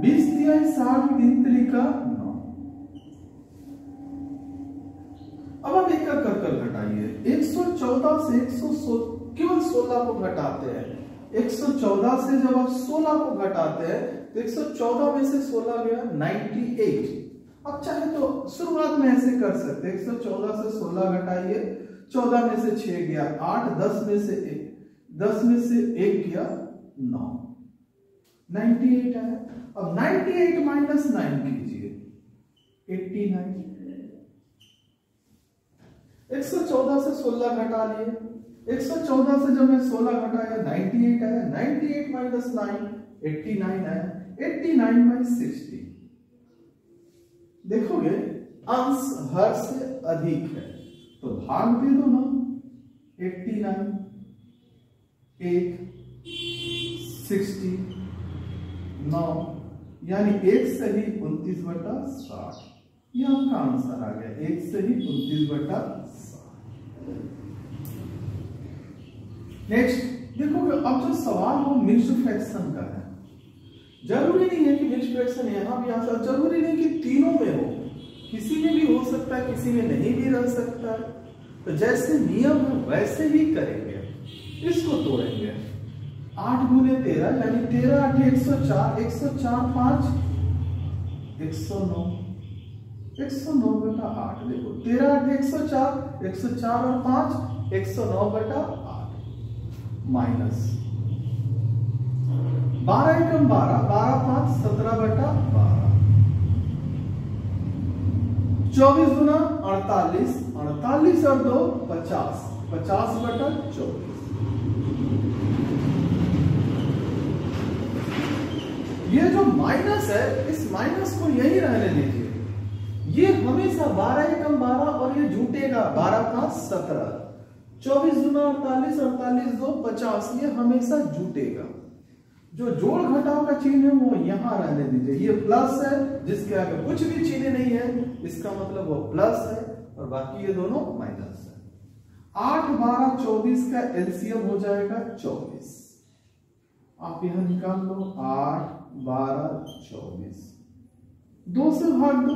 20 तिहाई 60, 3 त्रिका 9। अब आप एक कर घटाइए, 114 से 116 केवल 16 को घटाते हैं। 114 से जब आप 16 को घटाते हैं तो 114 में से 16 गया 98। अब चाहे तो शुरुआत में ऐसे कर सकते हैं, 114 से 16 घटाइए, 14 में से 6 गया 8, 10 में से 1 गया 9, 98 आया। अब 98 माइनस 9 कीजिए, 89। 114 से 16 घटा लिए, 114 से जब मैं 16 घटाया 98 आया, 98 माइनस 9 89 आया, 89 बाई 60। देखोगे अंश हर से अधिक है तो भाग दे दो ना, 89 1 60 9, यानी 1 सही 29/60। ये आपका आंसर आ गया, 1 सही 29/60। नेक्स्ट देखोगे, अब जो सवाल हो मिक्स्ड फ्रैक्शन का है, जरूरी नहीं है कि मिक्स्ड फ्रैक्शन यहां भी आ सकता, जरूरी नहीं कि तीनों में हो, किसी में भी हो सकता है, किसी में नहीं भी रह सकता है। तो जैसे नियम है वैसे ही करेंगे, इसको तोड़ेंगे। 8 गुने 13 यानी 13 8 104, 104 5 109, 109/8। देखो 13 8 104, 104 और 5 109/8 माइनस 12 एकम 12, 12 5 17/12, 24 गुना 48, 48 और 2 50, 50/24। ये जो माइनस है, इस माइनस को यही रहने दीजिए, ये हमेशा 12 एकम 12 और ये जुटेगा 12 5 17, 24 गुना 48, 48 2 50, ये हमेशा जुटेगा। जो जोड़ घटाव का चिन्ह है वो यहां रहने दीजिए, ये प्लस है, जिसके आगे कुछ भी चिन्ह नहीं है इसका मतलब वो प्लस है, और बाकी ये दोनों माइनस है। 8 12 24 का एलसीएम हो जाएगा 24। आप यहां निकाल लो, 8 12 24, 2 से भाग दो,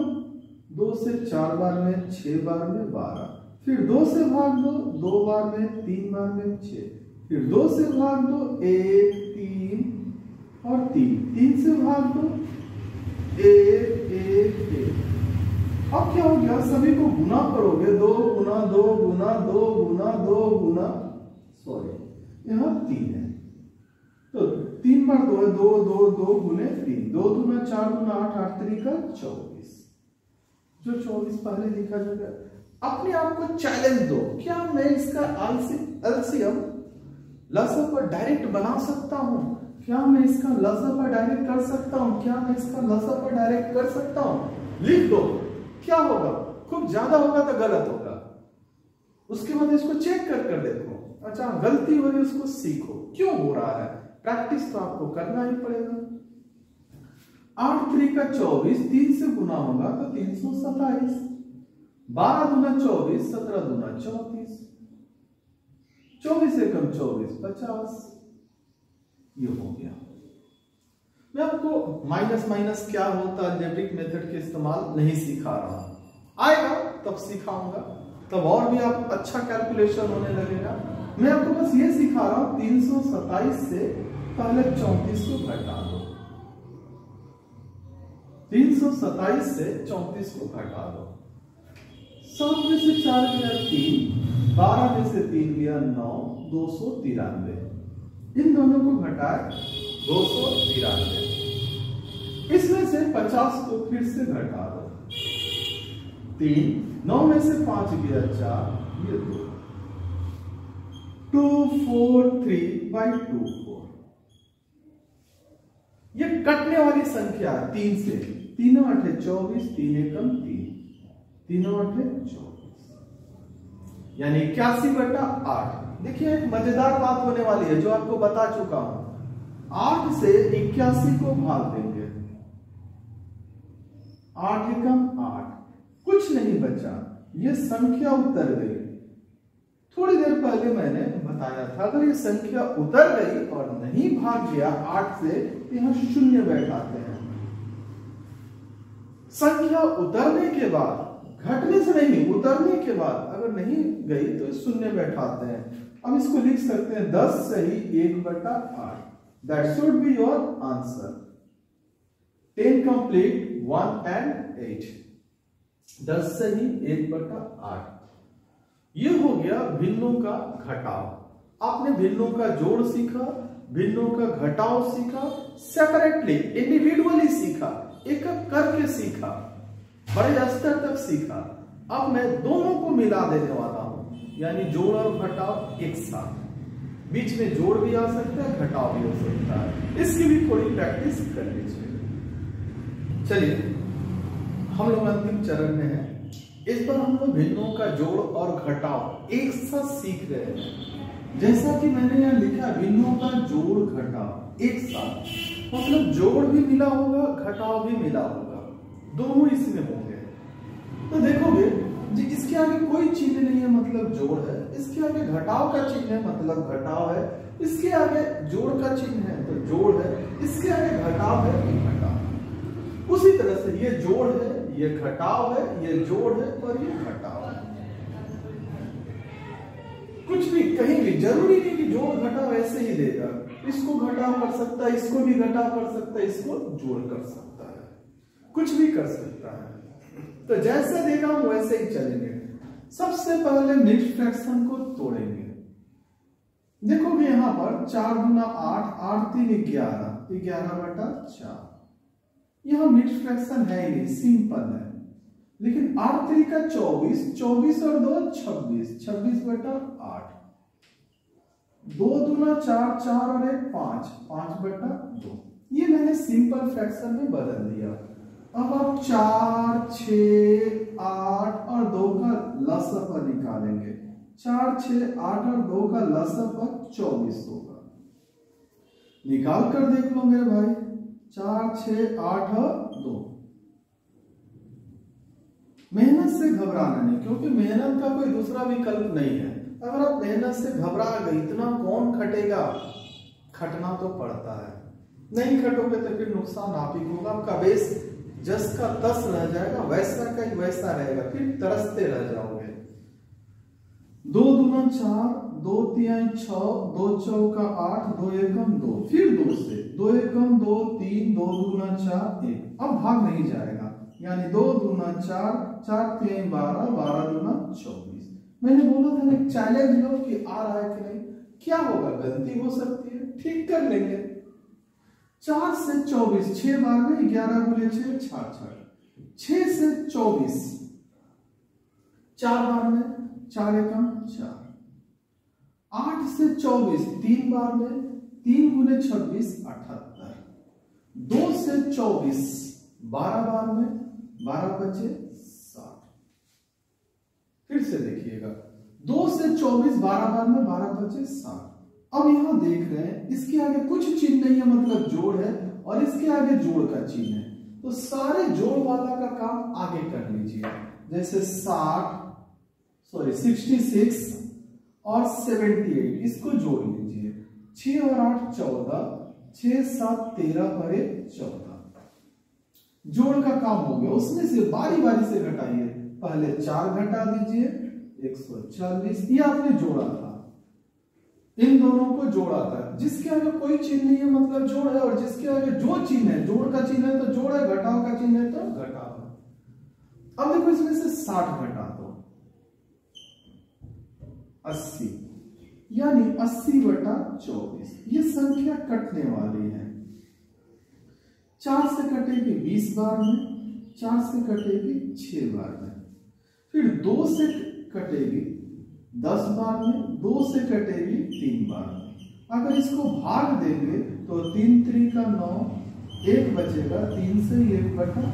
2 से 4 बार में, 6 बार में 12, फिर 2 से भाग दो, 2 बार में, 3 बार में 6, फिर 2 से भाग दो, 1 3 और 3 से भाग दो, 1 1 1। अब क्या हो गया, सभी को गुना करोगे, 2 गुना 2 गुना 2 गुना 2 गुना, सॉरी यहां 3 है तो 3 बार 2 है, 2 2 2 गुने 3, 2 दूना 4 गुना 8, 8 त्रिका 24। जो 24 पहले लिखा जाएगा। अपने आप को चैलेंज दो, क्या मैं इसका एलसीएम लसा पर डायरेक्ट बना सकता हूं? क्या मैं इसका लसा पर डायरेक्ट कर सकता हूं? क्या मैं इसका लसा पर डायरेक्ट कर सकता हूं? लिख दो। क्या होगा, खूब ज्यादा होगा तो गलत होगा, उसके बाद इसको चेक कर देखो, अच्छा गलती हो रही है उसको सीखो, क्यों हो रहा है, प्रैक्टिस तो आपको करना ही पड़ेगा। 8 3 का 24, 3 से गुना होगा तो 327, 12 दूना 24, 17 दूना 34, 24 एकम 24 50। ये हो गया। मैं आपको माइनस माइनस क्या होता है अलजेब्रिक मेथड के इस्तेमाल नहीं सिखा रहा हूं, आएगा तब सिखाऊंगा, तब और भी आप अच्छा कैलकुलेशन होने लगेगा। मैं आपको बस ये सिखा रहा हूं, 327 से पहले 34 को घटा दो, 327 से 34 को घटा दो, 7 में से 4 गया 3, 12 में से 3 गया 9, 293। इन दोनों को घटाए 293, इसमें से 50 को फिर से घटा दो, 3, 9 में से 5 गया 4, ये 2, 243/24। ये कटने वाली संख्या है 3 से, 3 8 24, 3 एकम 3, 3 8 24, यानी 81/8। देखिए एक मजेदार बात होने वाली है जो आपको बता चुका हूं, 8 से 81 को भाग देंगे, 8 एकम 8, कुछ नहीं बचा, ये संख्या उतर गई। थोड़ी देर पहले मैंने बताया था अगर ये संख्या उतर गई और नहीं भाग गया 8 से तो यहां 0 बैठाते हैं। संख्या उतरने के बाद, घटने से नहीं उतरने के बाद अगर नहीं गई तो 0 बैठाते हैं। अब इसको लिख सकते हैं 10 सही 1/8। That should be your answer. 10 complete 1 and 8। 10 सही 1/8। ये हो गया भिन्नों का घटाव। आपने भिन्नों का जोड़ सीखा, भिन्नों का घटाव सीखा, सेपरेटली इंडिविजुअली सीखा, एक एक करके सीखा, बड़े स्तर तक सीखा। अब मैं दोनों को मिला देने वाला हूं, यानी जोड़ और घटाव एक साथ। बीच में जोड़ भी आ सकता है, घटाव भी हो सकता है। इसकी भी थोड़ी प्रैक्टिस कर लीजिए। चलिए हम लोग अंतिम चरण में हैं। इस बार हम लोग भिन्नों का जोड़ और घटाव एक साथ सीख रहे हैं। जैसा कि मैंने यहाँ लिखा भिन्नों का जोड़ घटाव एक साथ, मतलब जोड़ भी मिला होगा, घटाव भी मिला होगा, दोनों इसमें होंगे। तो देखोगे जी इसके आगे कोई चिन्ह नहीं है मतलब जोड़ है, इसके आगे घटाव का चिन्ह है मतलब घटाव है, इसके आगे जोड़ का चिन्ह है तो जोड़ है, इसके आगे घटाव है तो घटाव। उसी तरह से ये जोड़ है, ये घटाव है, ये जोड़ है और ये घटाव है। कुछ भी कहीं भी जरूरी नहीं कि जोड़ घटाव ऐसे ही देगा, इसको घटाव कर सकता है, इसको भी घटाव कर सकता है, इसको जोड़ कर सकता है, कुछ भी कर सकता है। तो जैसे देगा हम वैसे ही चलेंगे। सबसे पहले मिक्स्ड फ्रैक्शन को तोड़ेंगे। देखोगे यहां पर 4 दूना 8, 8 3 11, 11/4। यहां मिक्स्ड फ्रैक्शन है ही नहीं, सिंपल है। लेकिन 8 3 का 24, 24 और 2 26, 26/8। 2 दूना 4, 4 और 1 5, 5/2। ये मैंने सिंपल फ्रैक्शन में बदल दिया। अब आप 4, 6, 8 और 2 का लसाअ निकालेंगे। 4, 6, 8 और 2 का लसाअ 24 होगा। निकाल कर देख लो मेरे भाई। 4, 6, 8 और 2। मेहनत से घबराना नहीं, क्योंकि मेहनत का कोई दूसरा विकल्प नहीं है। अगर आप मेहनत से घबरा गए, इतना कौन खटेगा, खटना तो पड़ता है। नहीं खटोगे तो फिर नुकसान आप ही होगा। आपका बेस जस का तस रह जाएगा, वैसा का ही वैसा रहेगा, फिर तरसते रह जाओगे। 2 दूना 4, 2 3 6, 2 चौका 8, 2 एकम 2, फिर 2 से 2 एकम 2 3, 2 दूना 4 1। अब भाग नहीं जाएगा, यानी 2 दूना 4, 4 3 12, 12 दूना 24। मैंने बोला था ना चैलेंज लो कि आ रहा है कि नहीं। क्या होगा, गलती हो सकती है, ठीक कर लेंगे। 4 से 24, 6 बार में 11 गुने 6 66। 6 से 24 4 बार में 4 एकम 4। 8 से 24 3 बार में 3 गुने 26 78। 2 से 24 12 बार में 12 बचे 60। फिर से देखिएगा, 2 से 24 12 बार में 12 बचे 60। अब यहां देख रहे हैं इसके आगे कुछ चिन्ह नहीं है मतलब जोड़ है, और इसके आगे जोड़ का चिन्ह है, तो सारे जोड़ वाला का काम आगे कर लीजिए। जैसे 66 और 78 इसको जोड़ लीजिए। 6 और 8 14, 6 7 13 और 1 14। जोड़ का काम हो गया। उसमें से बारी बारी से घटाइए। पहले 4 घटा दीजिए 140, ये आपने जोड़ा था, इन दोनों को जोड़ा था। जिसके आगे कोई चिन्ह नहीं है मतलब जोड़ है, और जिसके आगे जो चिन्ह है, जोड़ का चिन्ह है तो जोड़ है, घटाव का चिन्ह है तो घटाव है। अब देखो इसमें से 60 घटा दो 80, यानी 80/24। ये संख्या कटने वाली है। 4 से कटेगी 20 बार में, 4 से कटेगी 6 बार में, फिर 2 से कटेगी 10 बार में, 2 से कटेगी 3 बार में। अगर इसको भाग देंगे तो 3 3 का 9, 1 बचेगा 3 से 1/,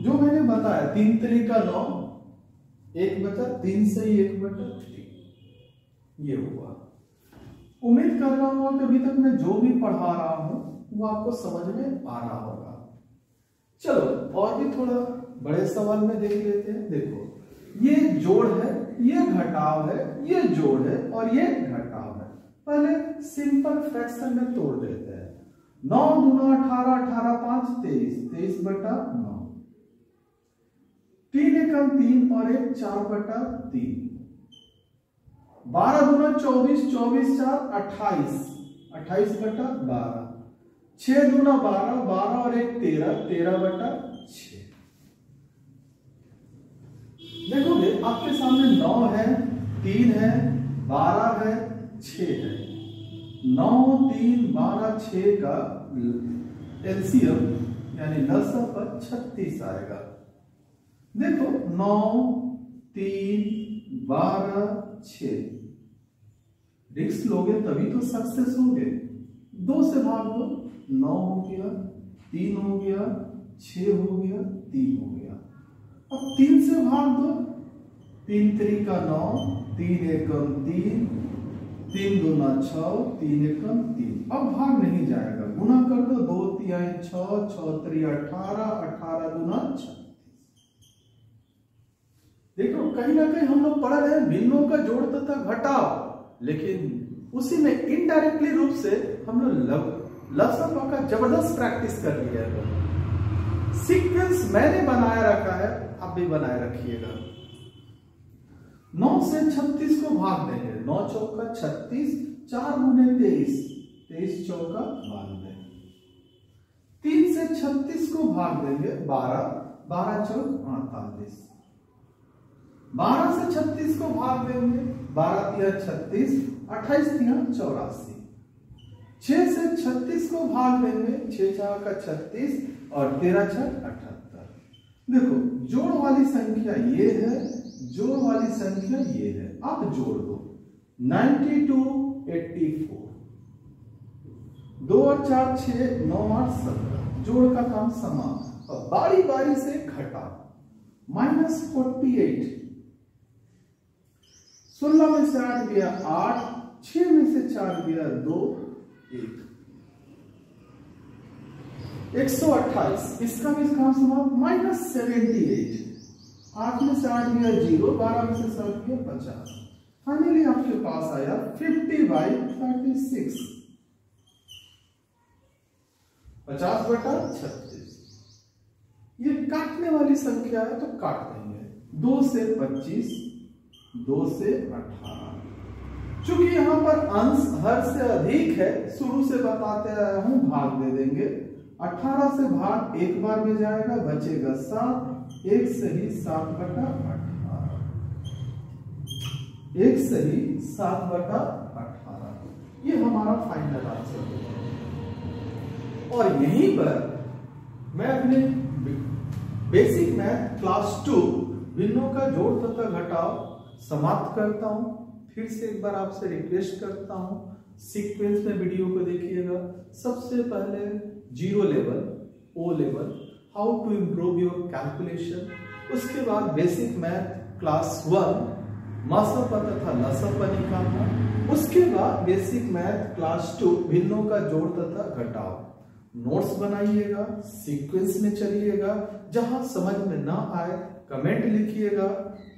जो मैंने बताया 3 3 का 9, 1 बचा, 3 से 1/3। ये हुआ। उम्मीद कर रहा हूं कि अभी तक मैं जो भी पढ़ा रहा हूं वो आपको समझ में आ रहा होगा। चलो और भी थोड़ा बड़े सवाल में देख लेते हैं। देखो ये जोड़ है, ये घटाव है, ये जोड़ है और ये घटाव है। पहले सिंपल फ्रैक्शन में तोड़ देते हैं। 9 दूना 18, 18 5 23, 23 बटा 9। 3 एकम 3 और 1 4 बटा 3। 12 दूना 24, 24 4 28, 28 बटा 12। 6 दूना 12, 12 और 1 13, 13 बटा 6। देखोगे आपके सामने 9 है, 3 है, 12 है, 6 है। 9 3 12 6 का एलसीएम यानी लसा पर 36 आएगा। देखो 9 3 12 6, रिस्क लोगे तभी तो सक्सेस होगे। 2 से भाग दो, 9 हो गया, 3 हो गया, 6 हो गया, 3 हो गया। अब 3 से भाग दो, 3 3 का 9, 3 एकम 3, 3 दूना 6, 3 एकम 3। अब भाग नहीं जाएगा, गुना कर दो, 2 3 6, 6 3 18, 18 दूना 36। देखो कहीं ना कहीं हम लोग पढ़ रहे हैं भिन्नों का जोड़ तथा घटाव, लेकिन उसी में इनडायरेक्टली रूप से हम लोग लसापा का जबरदस्त प्रैक्टिस कर लिया है। सीक्वेंस मैंने बनाया रखा है, आप भी बनाए रखिएगा। 9 से 36 को भाग देंगे, 9 चौका 36, 4 गुने 23, 23 चौका 92। 3 से 36 को भाग देंगे, 12, 12 चौक 48। 12 से 36 को भाग देंगे, 12 तिया 36, 28 तिया 84। 6 से 36 को भाग देंगे, 6 4 का 36 और 13 6 78। देखो जोड़ वाली संख्या ये है, जोड़ वाली संख्या ये है। आप जोड़ दो 92 84, 2 और 4 6, 9 8 17। जोड़ का काम समाप्त। और बारी बारी से घटा, -48, 16 में से 8 गया 8, 6 में से 4 गया 2, 1। 128, इसका भी काम समाप्त। -78, 8 में से 8 गया 0, 12 में से 7 गया 50। फाइनली आपके पास आया 50/36, 50 बटा 36। ये काटने वाली संख्या है तो काट देंगे। 2 से 25, 2 से 18। चूंकि यहां पर अंश हर से अधिक है, शुरू से बताते आया हूं, भाग दे देंगे। 18 से भाग एक बार में जाएगा, बचेगा 7, 1 सही 7 बटा 18, 1 सही 7 बटा 18। ये हमारा फाइनल आंसर है। और यहीं पर मैं अपने बेसिक मैथ क्लास 2 भिन्नों का जोड़ तथा घटाव समाप्त करता हूं। फिर से एक बार आपसे रिक्वेस्ट करता हूं, सीक्वेंस में वीडियो को देखिएगा। सबसे पहले 0 level, O level, how to improve your calculation. उसके बाद बेसिक मैथ क्लास 1, मासापा तथा लसापा निकालना। उसके बाद बेसिक मैथ क्लास 2 भिन्नों का जोड़ तथा घटाव। नोट्स बनाइएगा, सीक्वेंस में चलिएगा। जहां समझ में ना आए कमेंट लिखिएगा।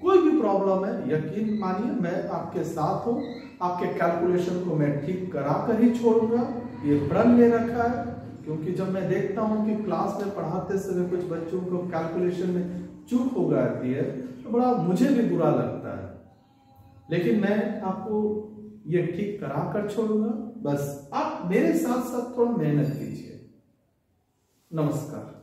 कोई भी प्रॉब्लम है यकीन मानिए मैं आपके साथ हूं। आपके कैलकुलेशन को मैं ठीक करा कर ही छोड़ूंगा, ये प्रण ले रखा है। क्योंकि जब मैं देखता हूं कि क्लास में पढ़ाते समय कुछ बच्चों को कैलकुलेशन में चूक हो जाती है तो बड़ा मुझे भी बुरा लगता है, लेकिन मैं आपको ये ठीक करा कर छोड़ूंगा। बस आप मेरे साथ साथ थोड़ा मेहनत कीजिए। नमस्कार।